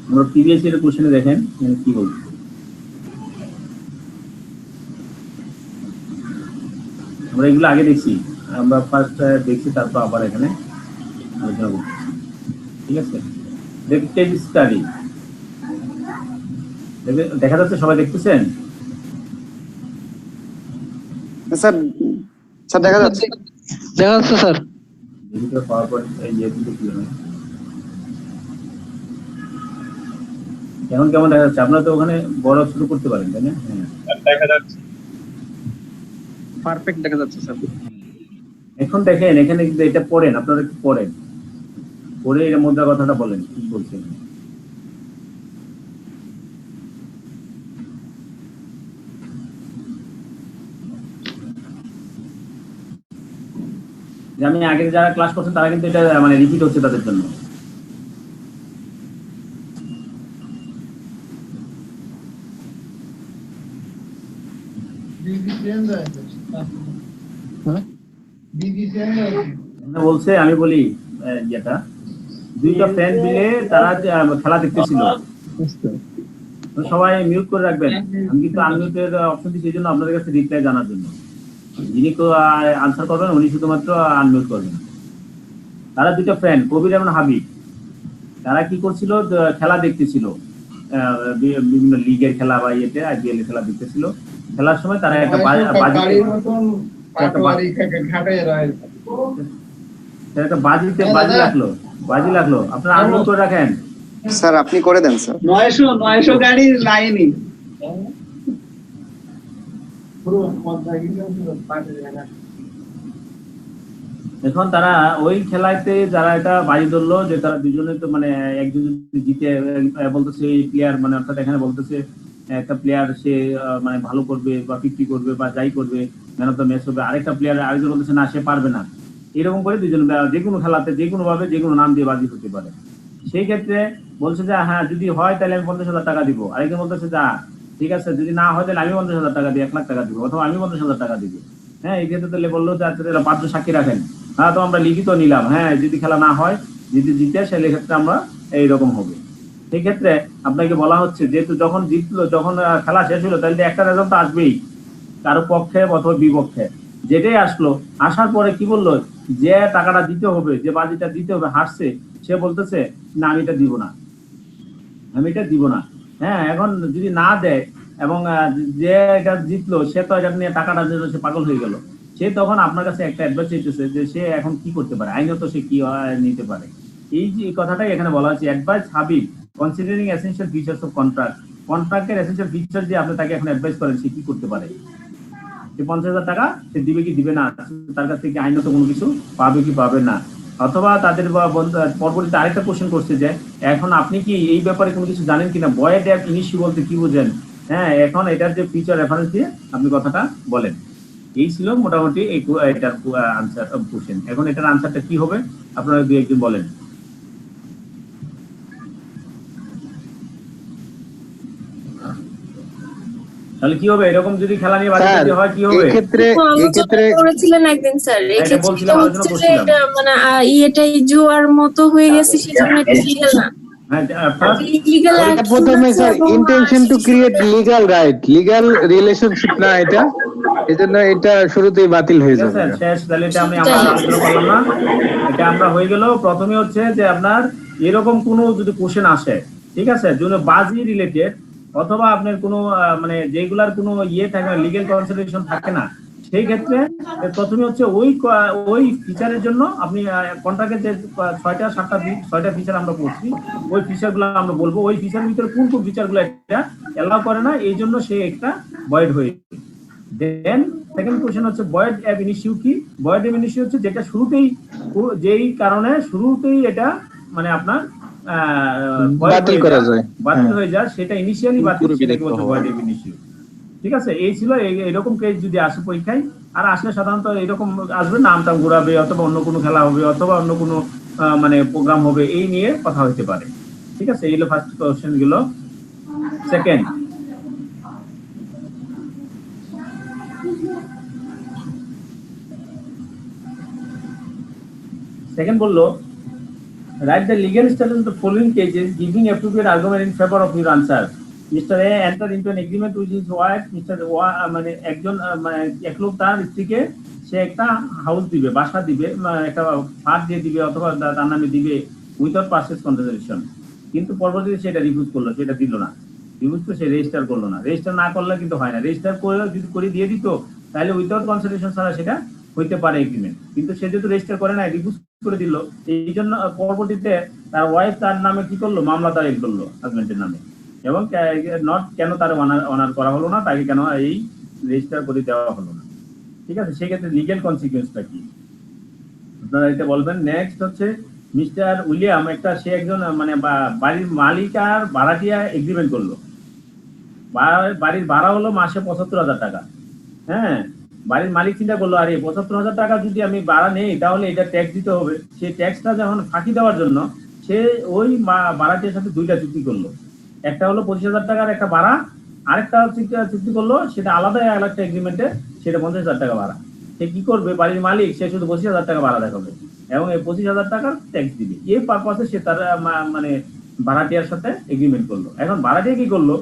আমরা প্রিভিয়াস ইয়ার কোশ্চেনে দেখেন কি বলছে। আমরা এগুলো আগে দেখছি, আমরা ফার্স্ট দেখছি, তারপর আবার এখানে আলোচনা করছি। ঠিক আছে, কেস স্টাডি দেখা যাচ্ছে, সবাই দেখতেছেন? স্যার স্যার দেখা যাচ্ছে স্যার। পাওয়ার পয়েন্ট এখন কেমন দেখা যাচ্ছে? আপনারা তো ওখানে বড় শুরু করতে পারেন, তাই না? দেখা যাচ্ছে, পারফেক্ট দেখা যাচ্ছে স্যার। এখন দেখেন এখানে কিন্তু এটা পড়েন, আপনারা একটু পড়েন, পড়ে এর মধ্যে কথাটা বলেন কি বলছেন। আমি আগে যারা ক্লাস করছেন তারা কিন্তু এটা মানে রিপিট হচ্ছে তাদের জন্য। বলছে, আমি বলি যেটা দুইটা ফ্রেন্ড মিলে তারা খেলা দেখতেছিল, সবাই মিউট করে রাখবেন। আমি কিন্তু আনমিউটের অপশন দিচ্ছি, এই জন্য আপনাদের কাছে রিপ্লাই জানার জন্য। যিনি আনসার করবেন উনি শুধুমাত্র আনমিউট করবেন। তারা দুটো ফ্রেন্ড, কবির এবং হাবিব, তারা কি করছিল? খেলা দেখতেছিল। বিভিন্ন লিগের খেলা বা ইয়েতে আইপিএল এর খেলা দেখতেছিল। খেলার সময় তারা একটা বাজি লাগলো। আপনারা আনলোড করে রাখেন স্যার, আপনি করে দেন স্যার। 900 গাড়ির লাইনই এখন তারা ওই খেলাতে যারা এটা বাজি ধরলো যে তারা দুজনে তো মানে একজন যদি জিতে বলতেছে এই প্লেয়ার মানে অর্থাৎ এখানে বলতেছে একটা প্লেয়ার সে মানে ভালো করবে বা 50 করবে বা যাই করবে, ম্যান অফ দ্য ম্যাচ হবে, আরেকটা প্লেয়ার আরেকজন বলতেছে না সে পারবে না। এরকম করে দুজন যে কোনো খেলাতে যে কোনো ভাবে যে কোনো নাম দিয়ে বাজি হতে পারে। সেই ক্ষেত্রে বলছে যে হ্যাঁ যদি হয় তাহলে আমি 50,000 টাকা দিব, আরেকজন বলতেছে যা ঠিক আছে যদি না হয় তাহলে আমি 50,000 টাকা দিই, 1 লাখ টাকা দিব, অথবা আমি 50,000 টাকা দিব। হ্যাঁ, এই ক্ষেত্রে তাহলে বললো যে আচ্ছা 5 সাক্ষী রাখেন, হ্যাঁ তো আমরা লিখিত নিলাম, হ্যাঁ যদি খেলা না হয় যদি জিতে সেই ক্ষেত্রে আমরা এইরকম হবে। সেই ক্ষেত্রে আপনাকে বলা হচ্ছে যেহেতু যখন জিতলো, যখন খেলা শেষ হলো তাহলে একটা রেজাল্ট আসবেই কারো পক্ষে অথবা বিপক্ষে, যেটাই আসলো আসার পরে কি বললো যে টাকাটা দিতে হবে, যে বাজিটা দিতে হবে হারছে, সে বলতেছে না আমি এটা দিব না, আমি এটা দিব না। হ্যাঁ, এখন যদি না দেয় এবং যে এটা জিতলো সে তো এটা নিয়ে টাকাটা জন্য সে পাগল হয়ে গেল, সে তখন আপনার কাছে একটা অ্যাডভাইস চাইতেছে যে সে এখন কি করতে পারে, আইনত সে কি নিতে পারে। এই যে কথাটাই এখানে বলা হচ্ছে advise Habib considering essential features of contract. কন্ট্রাক্টের এসেনশিয়াল ফিচার যে আপনি তাকে এখন অ্যাডভাইস করেন সে কি করতে পারে, সে 50,000 টাকা সে দিবে কি দিবে না, তার কাছ থেকে আইনত কোনো কিছু পাবে কি পাবে না। অথবা তাদের পরবর্তীতে আরেকটা কোশ্চেন করছে যে এখন আপনি কি এই ব্যাপারে কোনো কিছু জানেন কিনা, ভয়েড অ্যাপ ইনিশিউ বলতে কি বুঝেন। হ্যাঁ, এখন এটার যে ফিচার রেফারেন্স দিয়ে আপনি কথাটা বলেন। এই ছিল মোটামুটি এটার আনসার কোশ্চেন। এখন এটার আনসারটা কি হবে আপনারা দুই একজন বলেন। তাহলে কি হবে এরকম যদি খেলা নিয়ে বাজি হয় কি হবে? এই ক্ষেত্রে করেছিলেন একদিন স্যার, এই ক্ষেত্রে হচ্ছে যে এটা মানে এটাই জুয়ার মতো হয়ে গেছে, সেজন্য এটা লিগ্যাল না। প্রথমে sir intention to create legal right, legal relationship না এটা, এজন্য এটা শুরুতেই বাতিল হয়ে যাবে। শেষ, তাহলে এটা আমরা আলোচনা করলাম না, এটা আমরা হয়ে গেল। প্রথমে হচ্ছে যে আপনার এরকম কোনো যদি কোশ্চেন আসে, ঠিক আছে, যদি বাজি রিলেটেড অথবা আপনার কোনো মানে যেগুলার কোনো ইয়ে থাকে না, লিগ্যাল কনসিডারেশন থাকে না, সেই ক্ষেত্রে প্রথমে হচ্ছে ওই ফিচারের জন্য আপনি কন্ট্রাক্টের যে 6টা ফিচার আমরা পড়ছি, ওই ফিচারগুলো আমরা বলবো ওই ফিচারের ভিতরে কোন কোন ফিচারগুলো এটা এলাও করে না, এই জন্য সে একটা ভয়েড হয়ে। দেন সেকেন্ড কোশ্চেন হচ্ছে ভয়েড অ্যাব ইনিশিউ কি? ভয়েড অ্যাব ইনিশিউ হচ্ছে যেটা শুরুতেই যেই কারণে শুরুতেই এটা মানে আপনার বাতিল করা যায়, বাতিল হয়ে যায়, সেটা ইনিশিয়ালি বাতিল, সেটাকে বলতে ভয়েড অ্যাব ইনিশিউ। ঠিক আছে, এই ছিল এরকম কেস যদি আসে পরীক্ষায়, আর আসলে সাধারণত এরকম আসবে নামটা ঘুরাবে অথবা অন্য কোনো খেলা হবে অথবা অন্য কোনো মানে প্রোগ্রাম হবে, এই নিয়ে কথা হতে পারে। ঠিক আছে, এই হলো ফার্স্ট কোশ্চেন গুলো। সেকেন্ড বললো write the legal status of the following cases giving appropriate argument in favor of your answer. Mr. A entered into an agreement with his wife. Mr. মানে একজন মানে এক লোক তার স্ত্রীকে সে একটা হাউস দিবে, বাসা দিবে, একটা ফ্ল্যাট দিয়ে দিবে অথবা তার নামে দিবে উইথাউট পারচেজ কনসিডারেশন, কিন্তু পরবর্তীতে সেটা রিফিউজ করলো, সেটা দিল না, রিফিউজ করে সে রেজিস্টার করলো না। রেজিস্টার না করলে কিন্তু হয় না, রেজিস্টার করে যদি করে দিয়ে দিত তাহলে উইথাউট কনসিডারেশন ছাড়া সেটা হইতে পারে এগ্রিমেন্ট, কিন্তু সে যেহেতু রেজিস্টার করে না, রিফিউজ করে দিল, এই জন্য পরবর্তীতে তার ওয়াইফ তার নামে কি করলো, মামলা দায়ের করলো হাজবেন্ডের নামে, এবং কেন তার অনার করা হলো না, তাকে কেন এই রেজিস্টার করে দেওয়া হলো না। ঠিক আছে, সেক্ষেত্রে লিগ্যাল কনসিকুয়েন্সটা কি আপনারা এটা বলবেন। নেক্সট হচ্ছে মিস্টার উইলিয়াম সে একজন মানে বাড়ির মালিক আর ভাড়াটিয়া এগ্রিমেন্ট করলো, বাড়ির ভাড়া হলো মাসে 75,000 টাকা। হ্যাঁ, বাড়ির মালিক চিন্তা করলো আরে 75,000 টাকা যদি আমি ভাড়া নেই তাহলে এটা ট্যাক্স দিতে হবে। সেই ট্যাক্সটা যখন ফাঁকি দেওয়ার জন্য সে ওই ভাড়াটির সাথে 2টা চুক্তি করলো, একটা হলো 25,000 টাকার একটা ভাড়া, আরেকটা চুক্তি করলো সেটা আলাদা একটা এগ্রিমেন্টে, সেটা 50,000 টাকা ভাড়া। সে কি করবে, বাড়ির মালিক সে শুধু 25,000 টাকা ভাড়া দেখাবে এবং এই 25,000 টাকার ট্যাক্স দিবে। এই পারপাসে সে তার মানে ভাড়াটিয়ার সাথে এগ্রিমেন্ট করলো। এখন ভাড়াটিয়া কি করলো,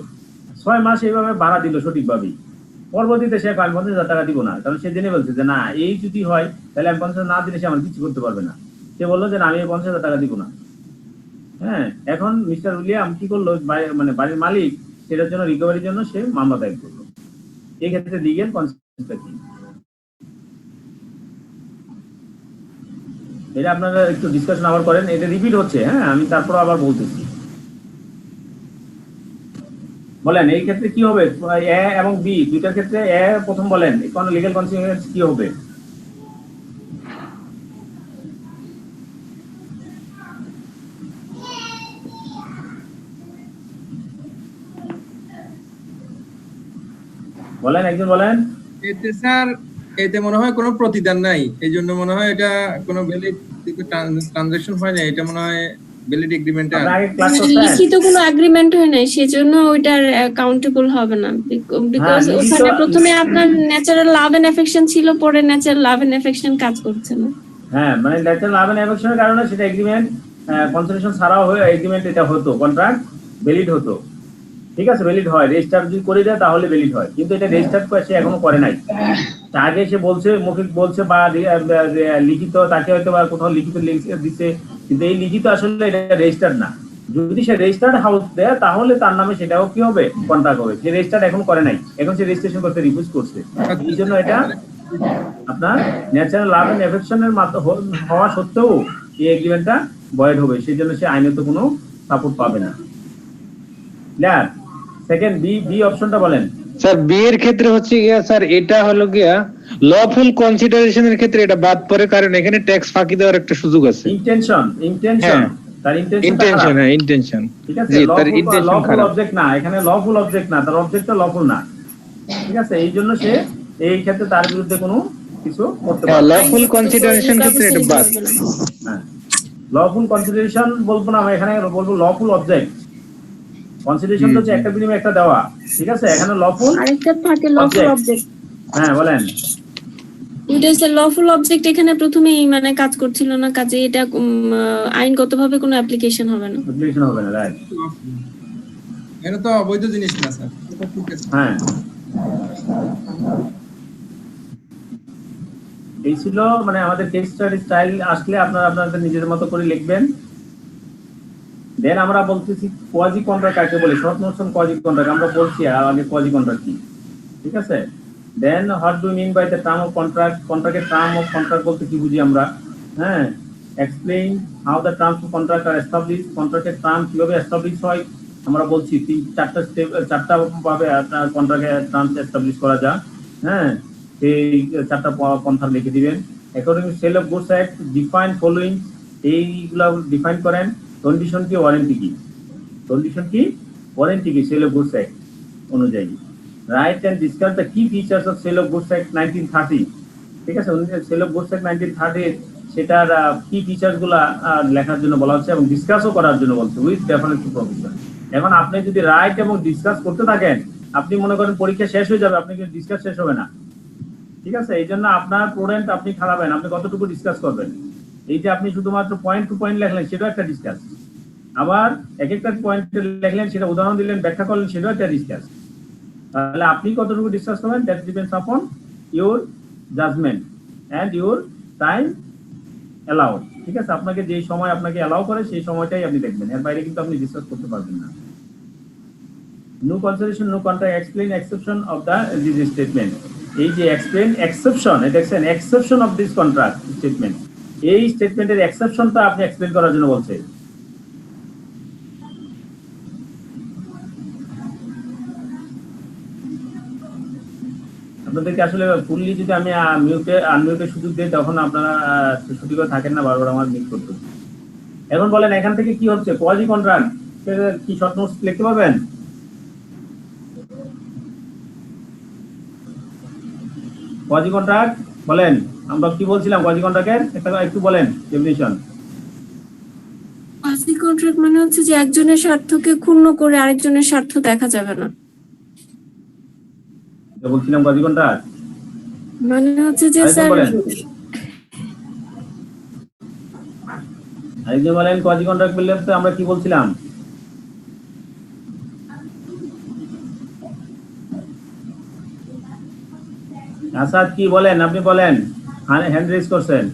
6 মাস এইভাবে ভাড়া দিল সঠিকভাবেই, পরবর্তীতে সে 50,000 টাকা দিব না, কারণ সে জেনে বলছে যে না এই যদি হয় তাহলে আমি 50,000 না দিলে সে আমার কিছু করতে পারবে না। সে বললো যে না আমি 50,000 টাকা দিব না। হ্যাঁ, এখন মিস্টার উইলিয়াম কি করলো, মানে বাড়ির মালিক সেটার জন্য রিকভারির জন্য সে মামলা দায়ের করলো। এই ক্ষেত্রে লিগ্যাল কনসিকুয়েন্সটা কি, এটা আপনারা একটু ডিসকাশন আবার করেন। এটা রিপিট হচ্ছে, হ্যাঁ, আমি তারপর আবার বলতেছি। বলেন এই ক্ষেত্রে কি হবে, এ এবং বি দুইটার ক্ষেত্রে এ প্রথম বলেন কোন লিগ্যাল কনসিকুয়েন্স কি হবে? বলেন, একজন বলেন। এতে স্যার, এতে মনে হয় কোনো প্রতিদান নাই, এই জন্য মনে হয় এটা কোনো ভ্যালিড ট্রানজাকশন হয় না, এটা মনে হয় ভ্যালিড এগ্রিমেন্টে লিখিত কোনো এগ্রিমেন্ট হয় না, সেজন্য ওইটার কাউন্টেবল হবে না। বিকজ ওখানে প্রথমে আপনার ন্যাচারাল লাভ এন্ড এফেকশন ছিল, পরে ন্যাচারাল লাভ এন্ড এফেকশন কাজ করছে না। হ্যাঁ, মানে ন্যাচারাল লাভ এন্ড এফেকশনের কারণে সেটা এগ্রিমেন্ট কনসিডারেশন ছাড়াও হয়ে এগ্রিমেন্ট এটা হতো, কন্ট্রাক্ট ভ্যালিড হতো। ঠিক আছে, ভ্যালিড হয়, রেজিস্টার যদি করে দেয় তাহলে ভ্যালিড হয়, কিন্তু এটা রেজিস্টার সে এখনো করে নাই। আগে সে বলছে, মৌখিক বলছে বা লিখিত, তাকে হয়তো বা কোথাও লিখিত দিচ্ছে, কিন্তু এই লিখিত আসলে এটা রেজিস্টার্ড না। যদি সে রেজিস্টার্ড হাউস দেয় তাহলে তার নামে সেটাও কি হবে, কন্ট্রাক্ট হবে। সে রেজিস্টার্ড এখন করে নাই, এখন সে রেজিস্ট্রেশন করতে রিফিউজ করছে। এই জন্য এটা আপনার ন্যাচারাল লাভ এন্ড এফেকশনের হওয়া সত্ত্বেও এই এগ্রিমেন্টটা ভয়েড হবে, সেই জন্য সে আইনত কোনো সাপোর্ট পাবে না। ক্লিয়ার? সেকেন্ড বি অপশনটা বলেন স্যার। বি এর ক্ষেত্রে হচ্ছে গিয়া স্যার, এটা হলো গিয়া লফুল কনসিডারেশনের ক্ষেত্রে এটা বাদ পড়ে, কারণ এখানে ট্যাক্স ফাঁকি দেওয়ার একটা সুযোগ আছে। ইন্টেনশন তার ইন্টেনশন, হ্যাঁ ইন্টেনশন, ঠিক আছে, জি তার ইন্টেনশন লফুল খারাপ। অবজেক্ট না, এখানে লফুল অবজেক্ট না, তার অবজেক্টটা লফুল না। ঠিক আছে, এই জন্য সে এই ক্ষেত্রে তার বিরুদ্ধে কোনো কিছু করতে পারে না। লফুল কনসিডারেশন ক্ষেত্রে এটা বাদ। হ্যাঁ, লফুল কনসিডারেশন বলবো না, এখানে বলবো লফুল অবজেক্ট। কনসিডারেশন তো হচ্ছে একটা বিনিময়ে একটা দেওয়া, ঠিক আছে, এখানে লফুল আরেকটা থাকে লফুল অবজেক্ট। হ্যাঁ বলেন। এটা হচ্ছে লফুল অবজেক্ট, এখানে প্রথমেই মানে কাজ করছিল না, কাজে এটা আইনগতভাবে কোনো অ্যাপ্লিকেশন হবে না। অ্যাপ্লিকেশন হবে না, রাইট। এটা তো অবৈধ জিনিস না স্যার, এটা ঠিক আছে। হ্যাঁ, এই ছিল মানে আমাদের কেস স্টাডি স্টাইল। আসলে আপনারা আপনাদের নিজের মতো করে লিখবেন। দেন আমরা বলতেছি কোয়াজি কন্ট্রাক্ট কাকে বলে, শর্ট নোশন কোয়াজি কন্ট্রাক্ট আমরা বলছি আগে কোয়াজি কন্ট্রাক্ট কি, ঠিক আছে। Then what do mean by the term of contract, কন্ট্রাক্টের টার্ম অফ কন্ট্রাক্ট বলতে কি বুঝি আমরা, হ্যাঁ। Explain how the terms of contract are establish, কন্ট্রাক্টের টার্ম কিভাবে এস্টাবলিশ হয় আমরা বলছি। চারটা ভাবে কন্ট্রাক্টের টার্মস এস্টাবলিশ করা যায়, হ্যাঁ, সেই চারটা পন্থা লিখে দিবেন। According to sale of goods act define following, এইগুলা ডিফাইন করেন। কন্ডিশন কি, ওয়ারেন্টি কি, কন্ডিশন কি, ওয়ারেন্টি কি সেল অফ গুডস অ্যাক্ট অনুযায়ী। Right and discuss the key features of sale of goods act 1930, ঠিক আছে। সেল অফ গুডস অ্যাক্ট 1930 সেটার কি ফিচার্স গুলা লেখার জন্য বলা হচ্ছে এবং ডিসকাসও করার জন্য বলছে উইথ রেফারেন্স টু প্রভিশন। এখন আপনি যদি রাইট এবং ডিসকাস করতে থাকেন, আপনি মনে করেন পরীক্ষা শেষ হয়ে যাবে, আপনি কিন্তু ডিসকাস শেষ হবে না, ঠিক আছে। এই জন্য আপনার প্রোডেন্ট আপনি খারাপেন, আপনি কতটুকু ডিসকাস করবেন। এই যে আপনি শুধুমাত্র পয়েন্ট টু পয়েন্ট লেখলেন সেটাও একটা ডিসকাস, আবার এক একটা পয়েন্ট লেখলেন সেটা উদাহরণ দিলেন, ব্যাখ্যা করলেন, সেটাও একটা ডিসকাস। তাহলে আপনি কতটুকু ডিসকাস করবেন, that depends upon your judgement and your time allow, ঠিক আছে। আপনাকে যে সময় আপনাকে অ্যালাউ করে সেই সময়টাই আপনি দেখবেন, এর বাইরে কিন্তু আপনি ডিসকাস করতে পারবেন না। No consideration, no contract, explain exception of the this statement. এই যে এক্সপ্লেইন এক্সেপশন, এটা দেখছেন exception of this contract statement, এই স্টেটমেন্টের এক্সেপশনটা আপনি এক্সপ্লেইন করার জন্য বলছে। আপনাদেরকে আসলে ফুললি যদি আমি আনমিউটে সুযোগ দিই তখন আপনারা সঠিক থাকেন না, বারবার আমার মিট করতে। এখন বলেন এখান থেকে কি হচ্ছে, কোয়াজি কন্ট্রাক্ট কি শর্ট নোটস লিখতে পারবেন? কোয়াজি কন্ট্রাক্ট বলেন, আমরা কি বলছিলাম কোয়াজি কন্ট্রাক্টের একটু বলেন ডেফিনিশন। কোয়াজি কন্ট্রাক্ট মানে হচ্ছে যে একজনের স্বার্থকে ক্ষুণ্ণ করে আরেকজনের স্বার্থ দেখা যাবে না। বলছিলাম কোয়াজি কন্ট্রাক্ট মানে হচ্ছে যে স্যার আরেকজন বলেন কোয়াজি কন্ট্রাক্ট বললে তো আমরা কি বলছিলাম? আসাদ কি বলেন, আপনি বলেন, হ্যান্ড রেজ করছেন।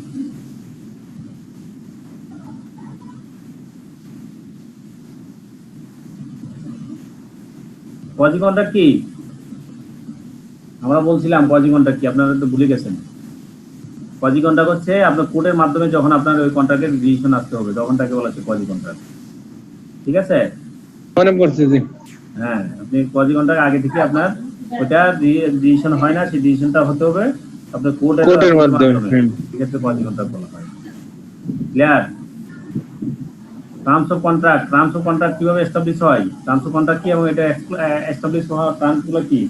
কোয়াজি কন্ট্রাক্ট কি আমরা বলছিলাম, কোয়াজি কন্ট্রাক্ট কি আপনারা তো ভুলে গেছেন। কোয়াজি কন্ট্রাক্ট হচ্ছে আপনার কোর্টের মাধ্যমে যখন আপনার ওই কন্ট্রাক্টের ডিসিশন আসতে হবে তখন তাকে বলা হচ্ছে কোয়াজি কন্ট্রাক্ট। ঠিক আছে, মনে পড়ছে জি। হ্যাঁ, আপনি কোয়াজি কন্ট্রাক্ট আগে থেকে আপনার ওটা ডিসিশন হয় না, সেই ডিসিশনটা হতে হবে আপনার কোর্টের মাধ্যমে। ঠিক আছে, কোয়াজি কন্ট্রাক্ট বলা হয়। ক্লিয়ার? টার্মস অফ কন্ট্রাক্ট কিভাবে এস্টাবলিশ হয়, টার্মস অফ কন্ট্রাক্ট কি এবং এটা এস্টাবলিশ হওয়ার টার্মসগুলো কি?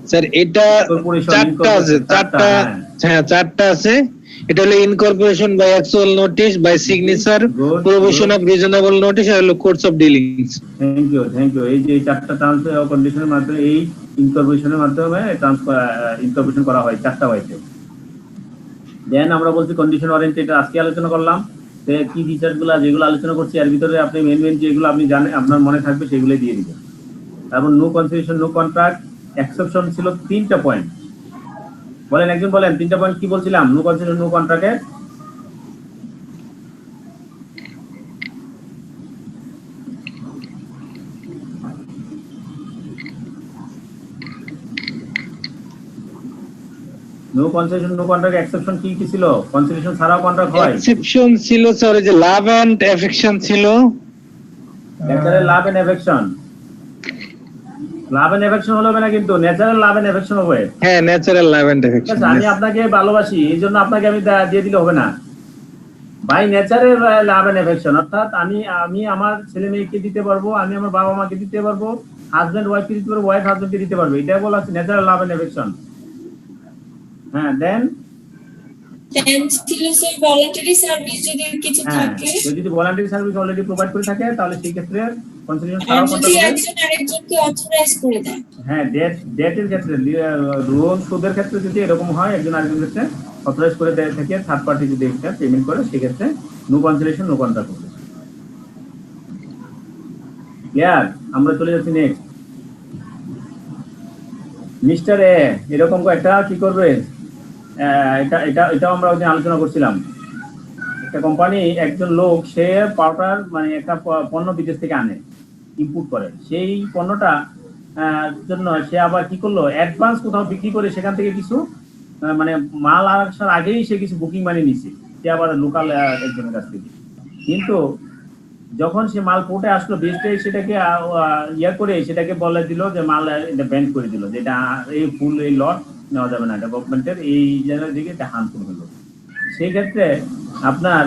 স্যার এটা চারটা আছে, চারটা আছে। এটা হলো incorporation by actual notice, by signature, provision of reasonable notice, আর হলো course of dealings. Thank you. এই যে চারটা টার্মস অফ কন্ডিশনের মাধ্যমে এই ইনকর্পোরেশনের মাধ্যমে ইনকর্পোরেশন করা হয় চারটা ওয়াইতে। দেন আমরা বলছি কন্ডিশন ওয়ারেন্টি, এটা আজকে আলোচনা করলাম। কি ফিচারগুলো যেগুলো আলোচনা করছি এর ভিতরে আপনি মেন যেগুলো আপনি জানেন আপনার মনে থাকবে সেগুলোই দিয়ে দিবেন। তারপর no consideration, no contract, exception ছিল 3টা পয়েন্ট। বলেন, একজন বলেন 3টা পয়েন্ট কি বলছিলাম নো কনসিডারেশন, নো কন্ট্রাক্টে? No consideration, no contract, exception কি কি ছিল? কনসিডারেশন ছাড়াও কন্ট্রাক্ট হয়। এক্সেপশন ছিল স্যার যে লাভ এন্ড এফেকশন ছিল। Natural love and affection, love and affection হবে না কিন্তু ন্যাচারাল লাভ এন্ড এফেকশন হবে। হ্যাঁ, ন্যাচারাল লাভ এন্ড এফেকশন। আমি আপনাকে ভালোবাসি এই জন্য আপনাকে আমি দিয়ে দিলে হবে না ভাই। ন্যাচারাল লাভ এন্ড এফেকশন অর্থাৎ আমি আমার ছেলে মেয়েকে দিতে পারবো, আমি আমার বাবা মাকে দিতে পারবো, হাজবেন্ড ওয়াইফকে দিতে পারবো, ওয়াইফ হাজবেন্ডকে দিতে পারবে, এটা বলা হচ্ছে ন্যাচারাল লাভ এন্ড এফেকশন। হ্যাঁ, দেন ছিল স্যার ভলান্টারি সার্ভিস যদি কিছু থাকে, যদি ভলান্টারি সার্ভিস অলরেডি প্রোভাইড করে থাকে তাহলে সেই ক্ষেত্রে কনসিডারেশন আর ছাড়াও যদি কন্ট্রাক্ট একজন আরেকজনকে অথরাইজ করে দেয়। হ্যাঁ, ডেটের ক্ষেত্রে লোন সুদের ক্ষেত্রে যদি এরকম হয় একজন আরেকজনের ক্ষেত্রে অথরাইজ করে দেয় থেকে থার্ড পার্টি যদি একটা পেমেন্ট করে সেক্ষেত্রে নো কনসিডারেশন, নো কন্ট্রাক্ট হবে। ক্লিয়ার? আমরা চলে যাচ্ছি নেক্সট। মিস্টার এ এরকম একটা কি করবে, এটাও আমরা ওই দিন আলোচনা করছিলাম। একটা কোম্পানি, একজন লোক সে পাউডার মানে একটা পণ্য বিদেশ থেকে আনে, ইম্পোর্ট করে, সেই পণ্যটা জন্য সে আবার কি করলো অ্যাডভান্স কোথাও বিক্রি করে সেখান থেকে কিছু মানে মাল আসার আগেই সে কিছু বুকিং মানি নিছে, সে আবার লোকাল একজনের কাছ থেকে। কিন্তু যখন সে মাল পোর্টে আসলো বেস্টে সেটাকে সেটাকে বলে দিল যে মাল এটা ব্যান করে দিল, যে এটা এই ফুল এই লট নেওয়া যাবে না, এটা গভর্নমেন্টের এই জায়গার দিকে এটা হার্মফুল হলো। সেই ক্ষেত্রে আপনার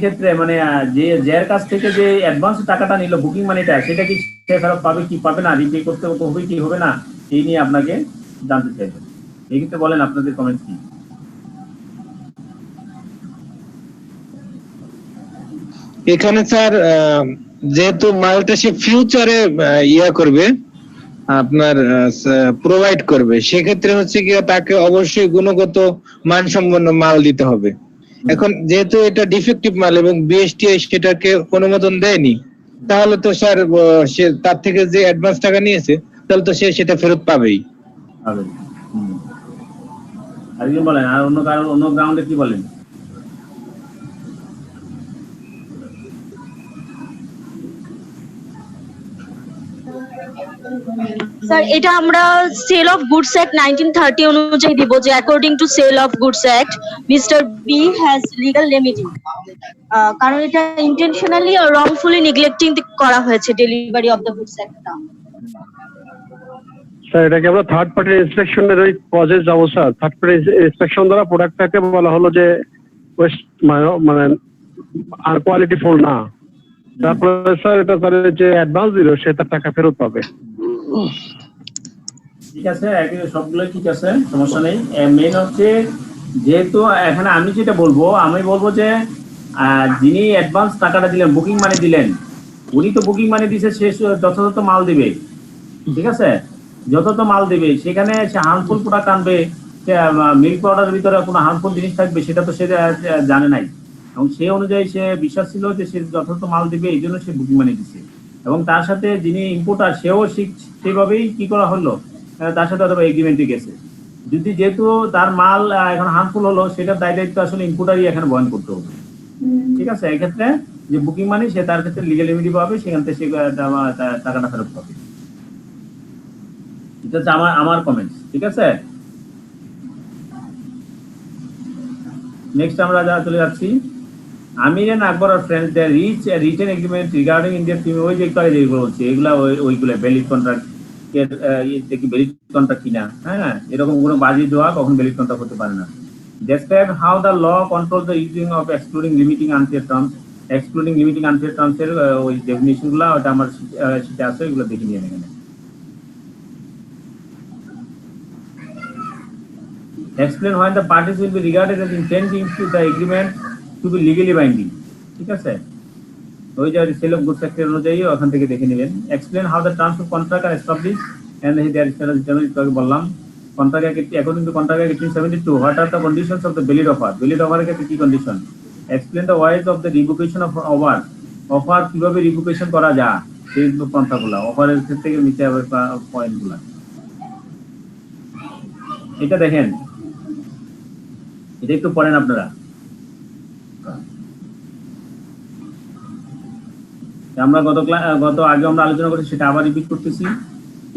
ক্ষেত্রে মানে যে যার কাছ থেকে যে অ্যাডভান্স টাকাটা নিল বুকিং মানিটা, সেটা কি সে ফেরত পাবে কি পাবে না, রিপে করতে হবে কি হবে না, এই নিয়ে আপনাকে জানতে চাইবেন। এই ক্ষেত্রে বলেন আপনাদের কমেন্ট কি? এখানে স্যার যেহেতু মালটা সে ফিউচারে করবে আপনার প্রোভাইড করবে, সেক্ষেত্রে হচ্ছে কি তাকে অবশ্যই গুণগত মানসম্পন্ন মাল দিতে হবে। এখন যেহেতু এটা ডিফেক্টিভ মাল এবং বিএসটিআই সেটাকে অনুমোদন দেয়নি, তাহলে তো স্যার সে তার থেকে যে অ্যাডভান্স টাকা নিয়েছে তাহলে তো সে সেটা ফেরত পাবেই। আরেকজন বলেন, আর অন্য গ্রাউন্ডে কি বলেন? স্যার এটা আমরা সেল অফ গুডস অ্যাক্ট 1930 অনুযায়ী দিব যে according to sale of goods act mister B has legal remedy, কারণ এটা ইন্টেনশনালি অর রংফুলি নেগলেক্টিং করা হয়েছে ডেলিভারি অফ দ্য গুডস অ্যাক্টটা। স্যার এটাকে আমরা থার্ড পার্টি ইন্সপেকশনের ওই প্রসেস যাব স্যার। থার্ড পার্টি ইন্সপেকশন দ্বারা প্রোডাক্টটাকে বলা হলো যে মানে আর কোয়ালিটি ফুল না, তারপরে স্যার এটা স্যার যে অ্যাডভান্স দিল সে তার টাকা ফেরত পাবে। ঠিক আছে, সবগুলো ঠিক আছে, সমস্যা নেই। মেইন হচ্ছে যেহেতু এখানে আমি যেটা বলবো, আমি বলবো যে যিনি অ্যাডভান্স টাকাটা দিলেন, বুকিং মানি দিলেন, উনি তো বুকিং মানি দিছে, সে যথাযথ মাল দিবে। ঠিক আছে, যথাযথ মাল দিবে, সেখানে সে হার্মফুল প্রোডাক্ট আনবে, মিল্ক পাউডারের ভিতরে কোনো হার্মফুল জিনিস থাকবে সেটা তো সে জানে নাই, এবং সেই অনুযায়ী সে বিশ্বাস ছিল যে সে যথাযথ মাল দিবে, এই জন্য সে বুকিং মানি দিচ্ছে। এবং তার সাথে যিনি ইম্পোর্টার সেও সেইভাবেই কি করা হলো, তার সাথে অথবা এগ্রিমেন্টে গেছে। যদি যেহেতু তার মাল এখন হার্মফুল হলো, সেটার দায় দায়িত্ব আসলে ইম্পোর্টারই এখানে বহন করতে হবে। ঠিক আছে, এক্ষেত্রে যে বুকিং মানি সে তার ক্ষেত্রে লিগ্যাল রেমেডি পাবে, সেখান থেকে সে টাকাটা ফেরত পাবে। এটা হচ্ছে আমার কমেন্টস, ঠিক আছে। নেক্সট আমরা চলে যাচ্ছি। আমির এন্ড আকবর আর friends they reach a written agreement regarding Indian team. ওই যে একটু যেগুলো বলছি এগুলা ওইগুলো ভ্যালিড কন্ট্রাক্ট কি ভ্যালিড কন্ট্রাক্ট কিনা, হ্যাঁ, এরকম কোনো বাজি দেওয়া কখন ভ্যালিড কন্ট্রাক্ট হতে পারে না। Describe how the law control the using of excluding limiting unfair terms. Excluding limiting unfair terms এর ওই ডেফিনিশন গুলো ওটা আমার সেটা আছে, এগুলো দেখে নিয়ে এখানে। Explain when the parties will be regarded as intending to the agreement to be legally binding, ঠিক আছে। ওই যে সেল অফ গুডস অ্যাক্ট অনুযায়ী ওখান থেকে দেখে নেবেন। Explain how the terms of contract are established and there is যেটা বললাম contract act according to contract act 1872 what are the conditions of the valid offer। valid offer এর ক্ষেত্রে কি condition. Explain the ways of the revocation of offer কিভাবে রিভোকেশন করা যায় সেই পন্থাগুলো অফারের ক্ষেত্রে নিচে পয়েন্টগুলো। এটা দেখেন, এটা একটু পড়েন আপনারা। আমরা গত আগে আমরা আলোচনা করেছি, সেটা আবার রিপিট করতেছি,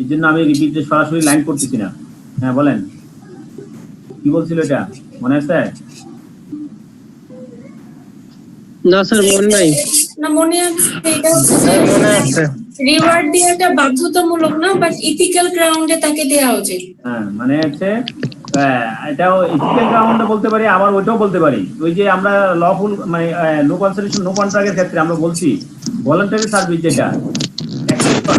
এই জন্য আমি রিপিট সরাসরি লাইন করতেছি না। হ্যাঁ বলেন কি বলছিল, এটা মনে আছে? না স্যার মনে নাই। না মনে আছে, এটা হচ্ছে যে রিওয়ার্ড দেওয়াটা বাধ্যতামূলক না, বাট ইথিক্যাল গ্রাউন্ডে তাকে দেওয়া উচিত। হ্যাঁ মানে হচ্ছে এটাও ইথিক্যাল গ্রাউন্ডে বলতে পারি, আবার ওইটাও বলতে পারি। ওই যে আমরা লফুল মানে নো কনসিডারেশন নো কন্ট্রাক্টের ক্ষেত্রে আমরা বলছি ভলান্টারি সার্ভিস, যেটা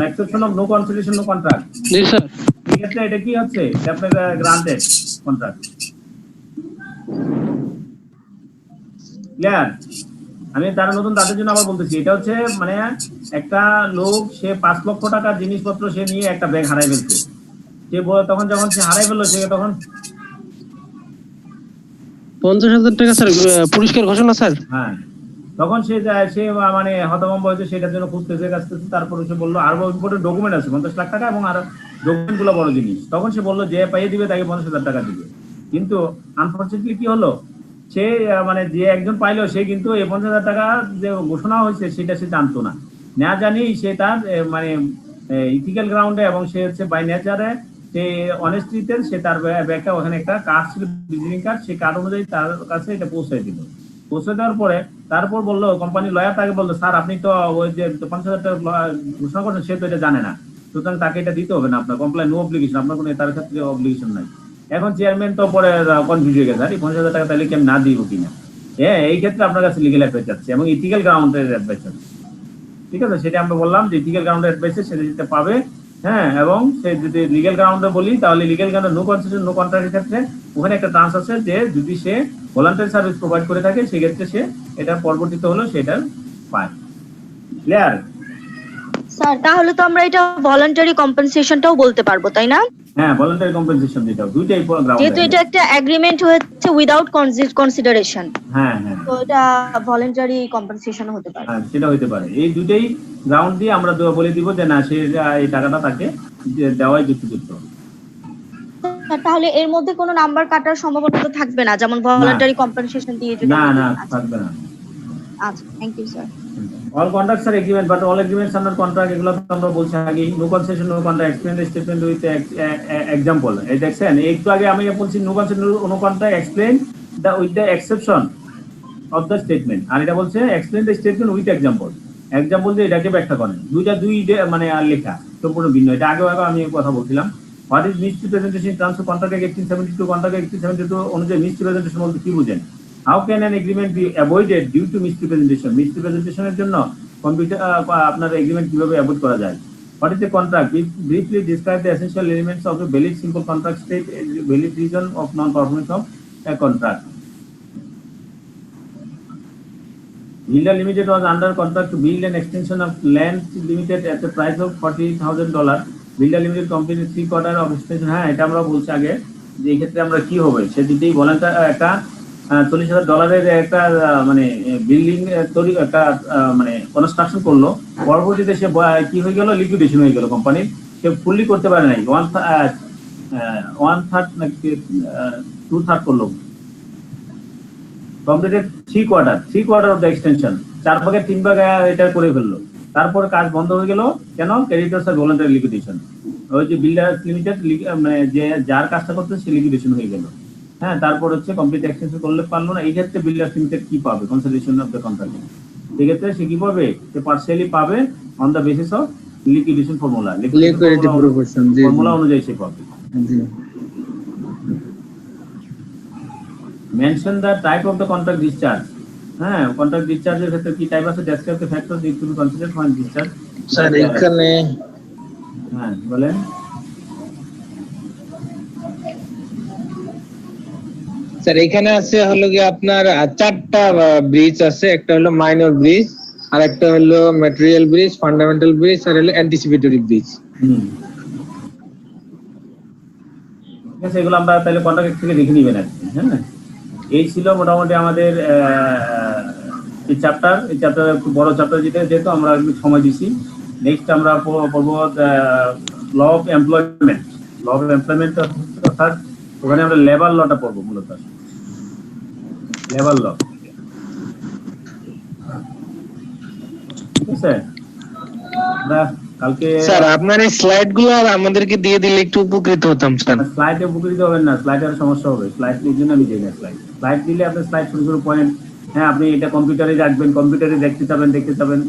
exception of no consideration no contract. জি স্যার, এই ক্ষেত্রে এটা কি হচ্ছে, এটা আপনার গ্রান্টেড কন্ট্রাক্ট। ক্লিয়ার? আমি তারা নতুন তাদের জন্য আবার বলতেছি, এটা হচ্ছে মানে একটা লোক সে 5 লক্ষ টাকার জিনিসপত্র সে নিয়ে একটা ব্যাগ হারাই ফেলছে, সে তখন যখন সে হারাই ফেললো সে তখন 50,000 টাকা স্যার পুরস্কার ঘোষণা স্যার। হ্যাঁ, তখন সে মানে হতভম্ব হয়েছে, সেটার জন্য খুঁজতেছে কাজতেছে। তারপরে সে বললো আর ইম্পর্টেন্ট ডকুমেন্ট আছে 50 লাখ টাকা এবং আর ডকুমেন্ট গুলো বড় জিনিস। তখন সে বললো যে পাইয়ে দিবে তাকে 50,000 টাকা দিবে। কিন্তু আনফরচুনেটলি কি হলো, সে মানে যে একজন পাইলো সে কিন্তু এই 50,000 টাকা যে ঘোষণা হয়েছে সেটা সে জানতো না। না জানি সে তার মানে ইথিক্যাল গ্রাউন্ডে এবং সে হচ্ছে বাই নেচারে সে অনেস্টিতে সে তার ব্যাগটা ওখানে একটা কার্ড ছিল, ভিজিটিং কার্ড, সেই কার্ড অনুযায়ী তার কাছে এটা পৌঁছে দিল। পৌঁছে দেওয়ার পরে তারপর বললো কোম্পানি লয়ার তাকে বললো স্যার আপনি তো ওই যে 50,000 টাকা ঘোষণা করছেন সে তো এটা জানে না, সুতরাং তাকে এটা দিতে হবে না, আপনার কমপ্লেন নো অব্লিগেশন, আপনার কোনো তার ক্ষেত্রে অব্লিগেশন নাই। এখন চেয়ারম্যান তো পরে কনফিউজ হয়ে গেছে, আরে 50,000 টাকা তাহলে কি আমি না দিব কিনা। হ্যাঁ, এই ক্ষেত্রে আপনার কাছে লিগ্যাল অ্যাডভাইস চাচ্ছে এবং ইথিক্যাল গ্রাউন্ডের অ্যাডভাইস চাচ্ছে, ঠিক আছে। সেটা আমরা বললাম যে ইথিক্যাল গ্রাউন্ডের অ্যাডভাইসে সেটা দিতে পাবে। হ্যাঁ, এবং সে যদি লিগ্যাল গ্রাউন্ডে বলি তাহলে লিগ্যাল গ্রাউন্ডে নো কনসিডারেশন নো কন্ট্রাক্টের ক্ষেত্রে ওখানে একটা চান্স আছে যে যদি সে ভলান্টারি সার্ভিস প্রোভাইড করে থাকে সেক্ষেত্রে সে এটা পরবর্তীতে হলো সেটা পায়। ক্লিয়ার? স্যার তাহলে তো আমরা এটা ভলান্টারি কম্পেনসেশনটাও বলতে পারবো তাই না? হ্যাঁ, ভলান্টারি কম্পেনসেশন যেটা দুইটাই গ্রাউন্ড, যেহেতু এটা একটা এগ্রিমেন্ট হচ্ছে উইদাউট কনসিডারেশন। হ্যাঁ হ্যাঁ, তো এটা ভলান্টারি কম্পেনসেশন হতে পারে। হ্যাঁ সেটা হতে পারে। এই দুটেই গ্রাউন্ড দিয়ে আমরা বলে দিব যে না সে এই টাকাটা তাকে দেওয়াই যুক্তিযুক্ত। তাহলে এর মধ্যে কোনো নাম্বার কাটার সম্ভাবনা তো থাকবে না, যেমন ভলান্টারি কম্পেনসেশন দিয়ে যদি না না থাকবে না। আচ্ছা, thank you sir. All contracts are agreement, but all agreements under contract এগুলো তো আমরা বলছি আগে no concession no contract explain the statement with example. এই দেখছেন একটু আগে আমি বলছি no concession no contract explain the with the exception of the statement, আর এটা বলছে explain the statement with example. Example দিয়ে এটাকে ব্যাখ্যা করেন, দুই মানে আর লেখা সম্পূর্ণ ভিন্ন। এটা আগে আমি কথা বলছিলাম। What is missed presentation in terms of contract 1872 contract 1872 অনুযায়ী মিসড প্রেজেন্টেশন বলতে কি বুঝেন? How can an agreement be avoided due to misrepresentation? Misrepresentation এর জন্য কম্পিউটার আপনার এগ্রিমেন্ট কিভাবে অ্যাভয়েড করা যায়? What is a contract? Briefly describe the essential elements of a valid simple contract. State a valid reason of non-performance of a contract. Builder Limited was under contract to build an extension of land limited at the price of $40,000. Builder Limited completed 3/4 of extension. হ্যাঁ, এটা আমরা বলছি আগে যে এই ক্ষেত্রে আমরা কি হবে, সে যদি ভলান্টারি একটা $40,000 একটা মানে বিল্ডিং তৈরি একটা মানে কনস্ট্রাকশন করলো, পরবর্তীতে সে কি হয়ে গেল, লিকুইডেশন হয়ে গেল কোম্পানির, সে ফুললি করতে পারে নাই, 1/3 নাকি 2/3 করলো, completed 3/4 of the extension. 4 ভাগের 3 ভাগ এটা করে ফেললো, তারপর কাজ বন্ধ হয়ে গেল কেন? ক্রেডিটর্স আর ভলান্টারি লিকুইডেশন, ওই যে বিল্ডার্স লিমিটেড মানে যে যার কাজটা করতে সে লিকুইডেশন হয়ে গেল। হ্যাঁ, তারপর হচ্ছে কমপ্লিট এক্সটেনশন করলে পারলো না, এই ক্ষেত্রে বিল্ডার্স লিমিটেড কি পাবে? কনসিডারেশন অফ দ্য কন্ট্রাক্ট, সেই ক্ষেত্রে সে কি পাবে? সে পার্সিয়ালি পাবে on the basis of liquidation formula, liquidity proportion, জি ফর্মুলা অনুযায়ী সে পাবে। জি। Mention the type of the contract discharge. হ্যাঁ, কন্ট্রাক্ট ডিসচার্জের ক্ষেত্রে কি টাইপ আছে? Describe the factors need to be considered for discharge. Sir এখানে হ্যাঁ বলেন। স্যার এখানে আছে হলো কি আপনার 4টা ব্রিজ আছে, একটা হলো মাইনর ব্রিজ, আর একটা হলো ম্যাটেরিয়াল ব্রিজ, ফান্ডামেন্টাল ব্রিজ, আর হলো অ্যান্টিসিপেটরি ব্রিজ। ঠিক আছে, এগুলো আমরা তাহলে কন্ট্রাক্ট থেকে দেখে নিবেন আর কি। হ্যাঁ, এই ছিল মোটামুটি আমাদের এই চ্যাপ্টার। এই চ্যাপ্টার একটু বড় চ্যাপ্টার, যেহেতু আমরা একটু সময় দিছি। নেক্সট আমরা পড়বো law of employment. Law of employment অর্থাৎ ওখানে আমরা লেবার লটা পড়বো, মূলত লেবার ল। ঠিক আছে, কালকে স্যার আপনার এই স্লাইডগুলো আর আমাদেরকে দিয়ে দিলে একটু উপকৃত হতাম স্যার। স্লাইডে উপকৃত হবেন না, স্লাইডের সমস্যা হবে। স্লাইড এর জন্য আমি দিই না স্লাইড দিলে আপনি স্লাইড শুরু শুরু পয়েন্ট, হ্যাঁ আপনি এটা কম্পিউটারে রাখবেন, কম্পিউটারে দেখতে চাবেন।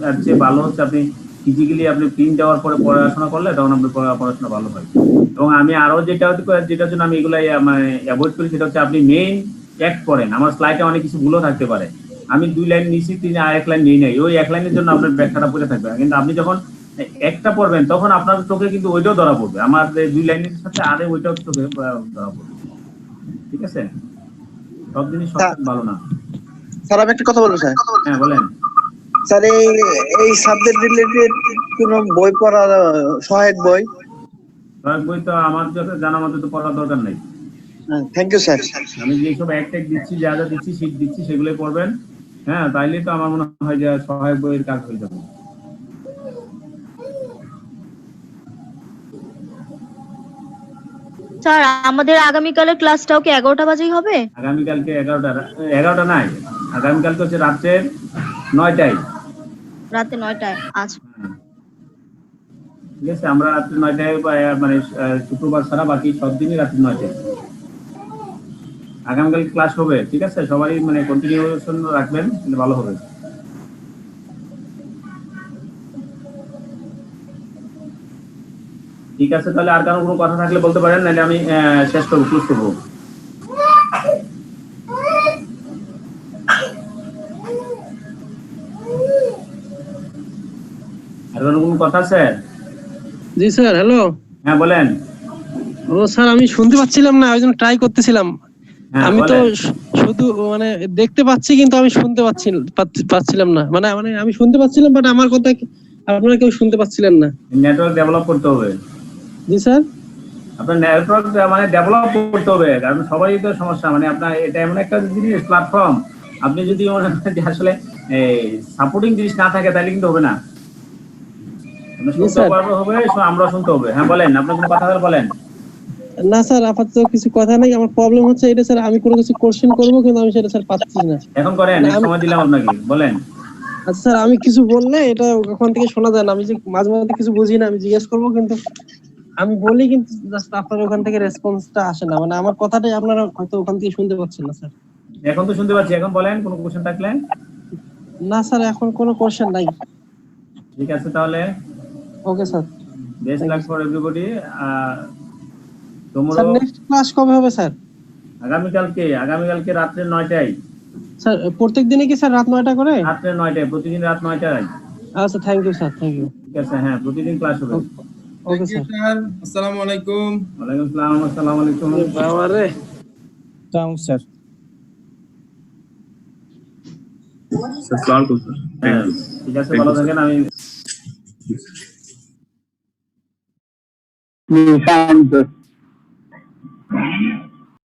আর চেয়ে ভালো হচ্ছে আপনি ফিজিক্যালি আপনি প্রিন্ট দেওয়ার পরে পড়াশোনা করলে তখন আপনার পড়াশোনা ভালো হয়। এবং আমি আরো যেটার জন্য আমি এগুলো মানে অ্যাভয়েড করি, সেটা হচ্ছে আপনি মেইন অ্যাক্ট করেন। আমার স্লাইডে অনেক কিছু ভুলও থাকতে পারে, আমি 2 লাইন নিচ্ছি, 1 লাইন নিই নাই, ওই 1 লাইনের জন্য আপনার ব্যাখ্যাটা পড়ে থাকবে। কিন্তু আপনি যখন একটা পড়বেন তখন আপনার চোখে কিন্তু ওইটাও ধরা পড়বে, আমার 2 লাইনের সাথে আরে ওইটাও চোখে ধরা পড়বে। ঠিক আছে, সব জিনিস সব ভালো না। স্যার আমি একটা কথা বলবো স্যার। হ্যাঁ বলেন। স্যার এই সাবজেক্ট রিলেটেড কোন বই পড়া, সহায়ক বই তো আমার জানা মতো তো পড়ার দরকার নাই। Thank you sir. আমি যেসব এক দিচ্ছি, যা দিচ্ছি, শীট দিচ্ছি, সেগুলোই পড়বেন। হ্যাঁ, তাইলে তো আমার মনে হয় যে সহায়ক বইয়ের কাজ হয়ে যাবে। স্যার আমাদের আগামীকালের ক্লাসটাও কি 11টা বাজেই হবে? আগামীকালকে 11টা নাই, আগামীকালকে হচ্ছে রাত্রের 9টায়। রাতে 9টায়? আচ্ছা ঠিক আছে, আমরা রাত্রে 9টায় মানে শুক্রবার ছাড়া বাকি সব দিনই রাত্রে 9টায় আগামীকাল ক্লাস হবে। ঠিক আছে, সবাই মানে কন্টিনিউশন রাখবেন, তাহলে ভালো হবে। ঠিক আছে, তাহলে আর কারো কোনো কথা থাকলে বলতে পারেন, নাহলে আমি শেষ করবো, ক্লোজ করবো। আর কোনো কথা আছে? জি স্যার, হ্যালো। হ্যাঁ বলেন। ও স্যার, আমি শুনতে পাচ্ছিলাম না, ওই জন্য ট্রাই করতেছিলাম। আমি তো শুধু মানে দেখতে পাচ্ছি, কিন্তু আমি শুনতে পাচ্ছিলাম না। মানে আমি শুনতে পাচ্ছিলাম, বাট আমার কথা আপনারা কেউ শুনতে পাচ্ছিলেন না। নেটওয়ার্ক ডেভেলপ করতে হবে। জি স্যার, আপনার নেটওয়ার্ক মানে ডেভেলপ করতে হবে, কারণ সবাই তো সমস্যা। মানে আপনার এটা এমন একটা জিনিস, প্ল্যাটফর্ম, আপনি যদি আসলে সাপোর্টিং জিনিস না থাকে তাহলে কিন্তু হবে না। আমরা শুনতে হবে। হ্যাঁ বলেন, আপনার কোনো কথা বলেন। না স্যার, আপাতত কিছু কথা নেই। আমার প্রবলেম হচ্ছে এটা স্যার, আমি কোনো কিছু কোশ্চেন করবো, কিন্তু আমি সেটা স্যার পাচ্ছি না। এখন করেন, সময় দিলাম আপনাকে, বলেন। আচ্ছা স্যার, আমি কিছু বললে এটা ওখান থেকে শোনা যায় না। আমি যে মাঝে মাঝে কিছু বুঝি না, আমি জিজ্ঞেস করবো, কিন্তু আমি বলি, কিন্তু জাস্ট আপনার ওখান থেকে রেসপন্সটা আসে না। মানে আমার কথাটাই আপনারা হয়তো ওখান থেকে শুনতে পাচ্ছেন না স্যার। এখন তো শুনতে পাচ্ছি, এখন বলেন কোনো কোশ্চেন থাকলে। না স্যার, এখন কোনো কোশ্চেন নাই। ঠিক আছে, তাহলে okay sir, best luck for everybody. তোমরা স্যার নেক্সট ক্লাস কবে হবে স্যার? আগামীকালকে রাত্রে 9টায়। স্যার প্রত্যেক দিনে কি স্যার রাত 9টা করে? রাত্রে 9টায়, প্রতিদিন রাত 9টায়। আচ্ছা, thank you sir, thank you. ঠিক আছে, হ্যাঁ প্রতিদিন ক্লাস হবে। ওকে স্যার, আসসালামু আলাইকুম। ওয়ালাইকুম আসসালাম। আসসালামু আলাইকুম। বাবা রে, থ্যাংকস স্যার। ঠিক আছে, ভালো থাকেন। আমি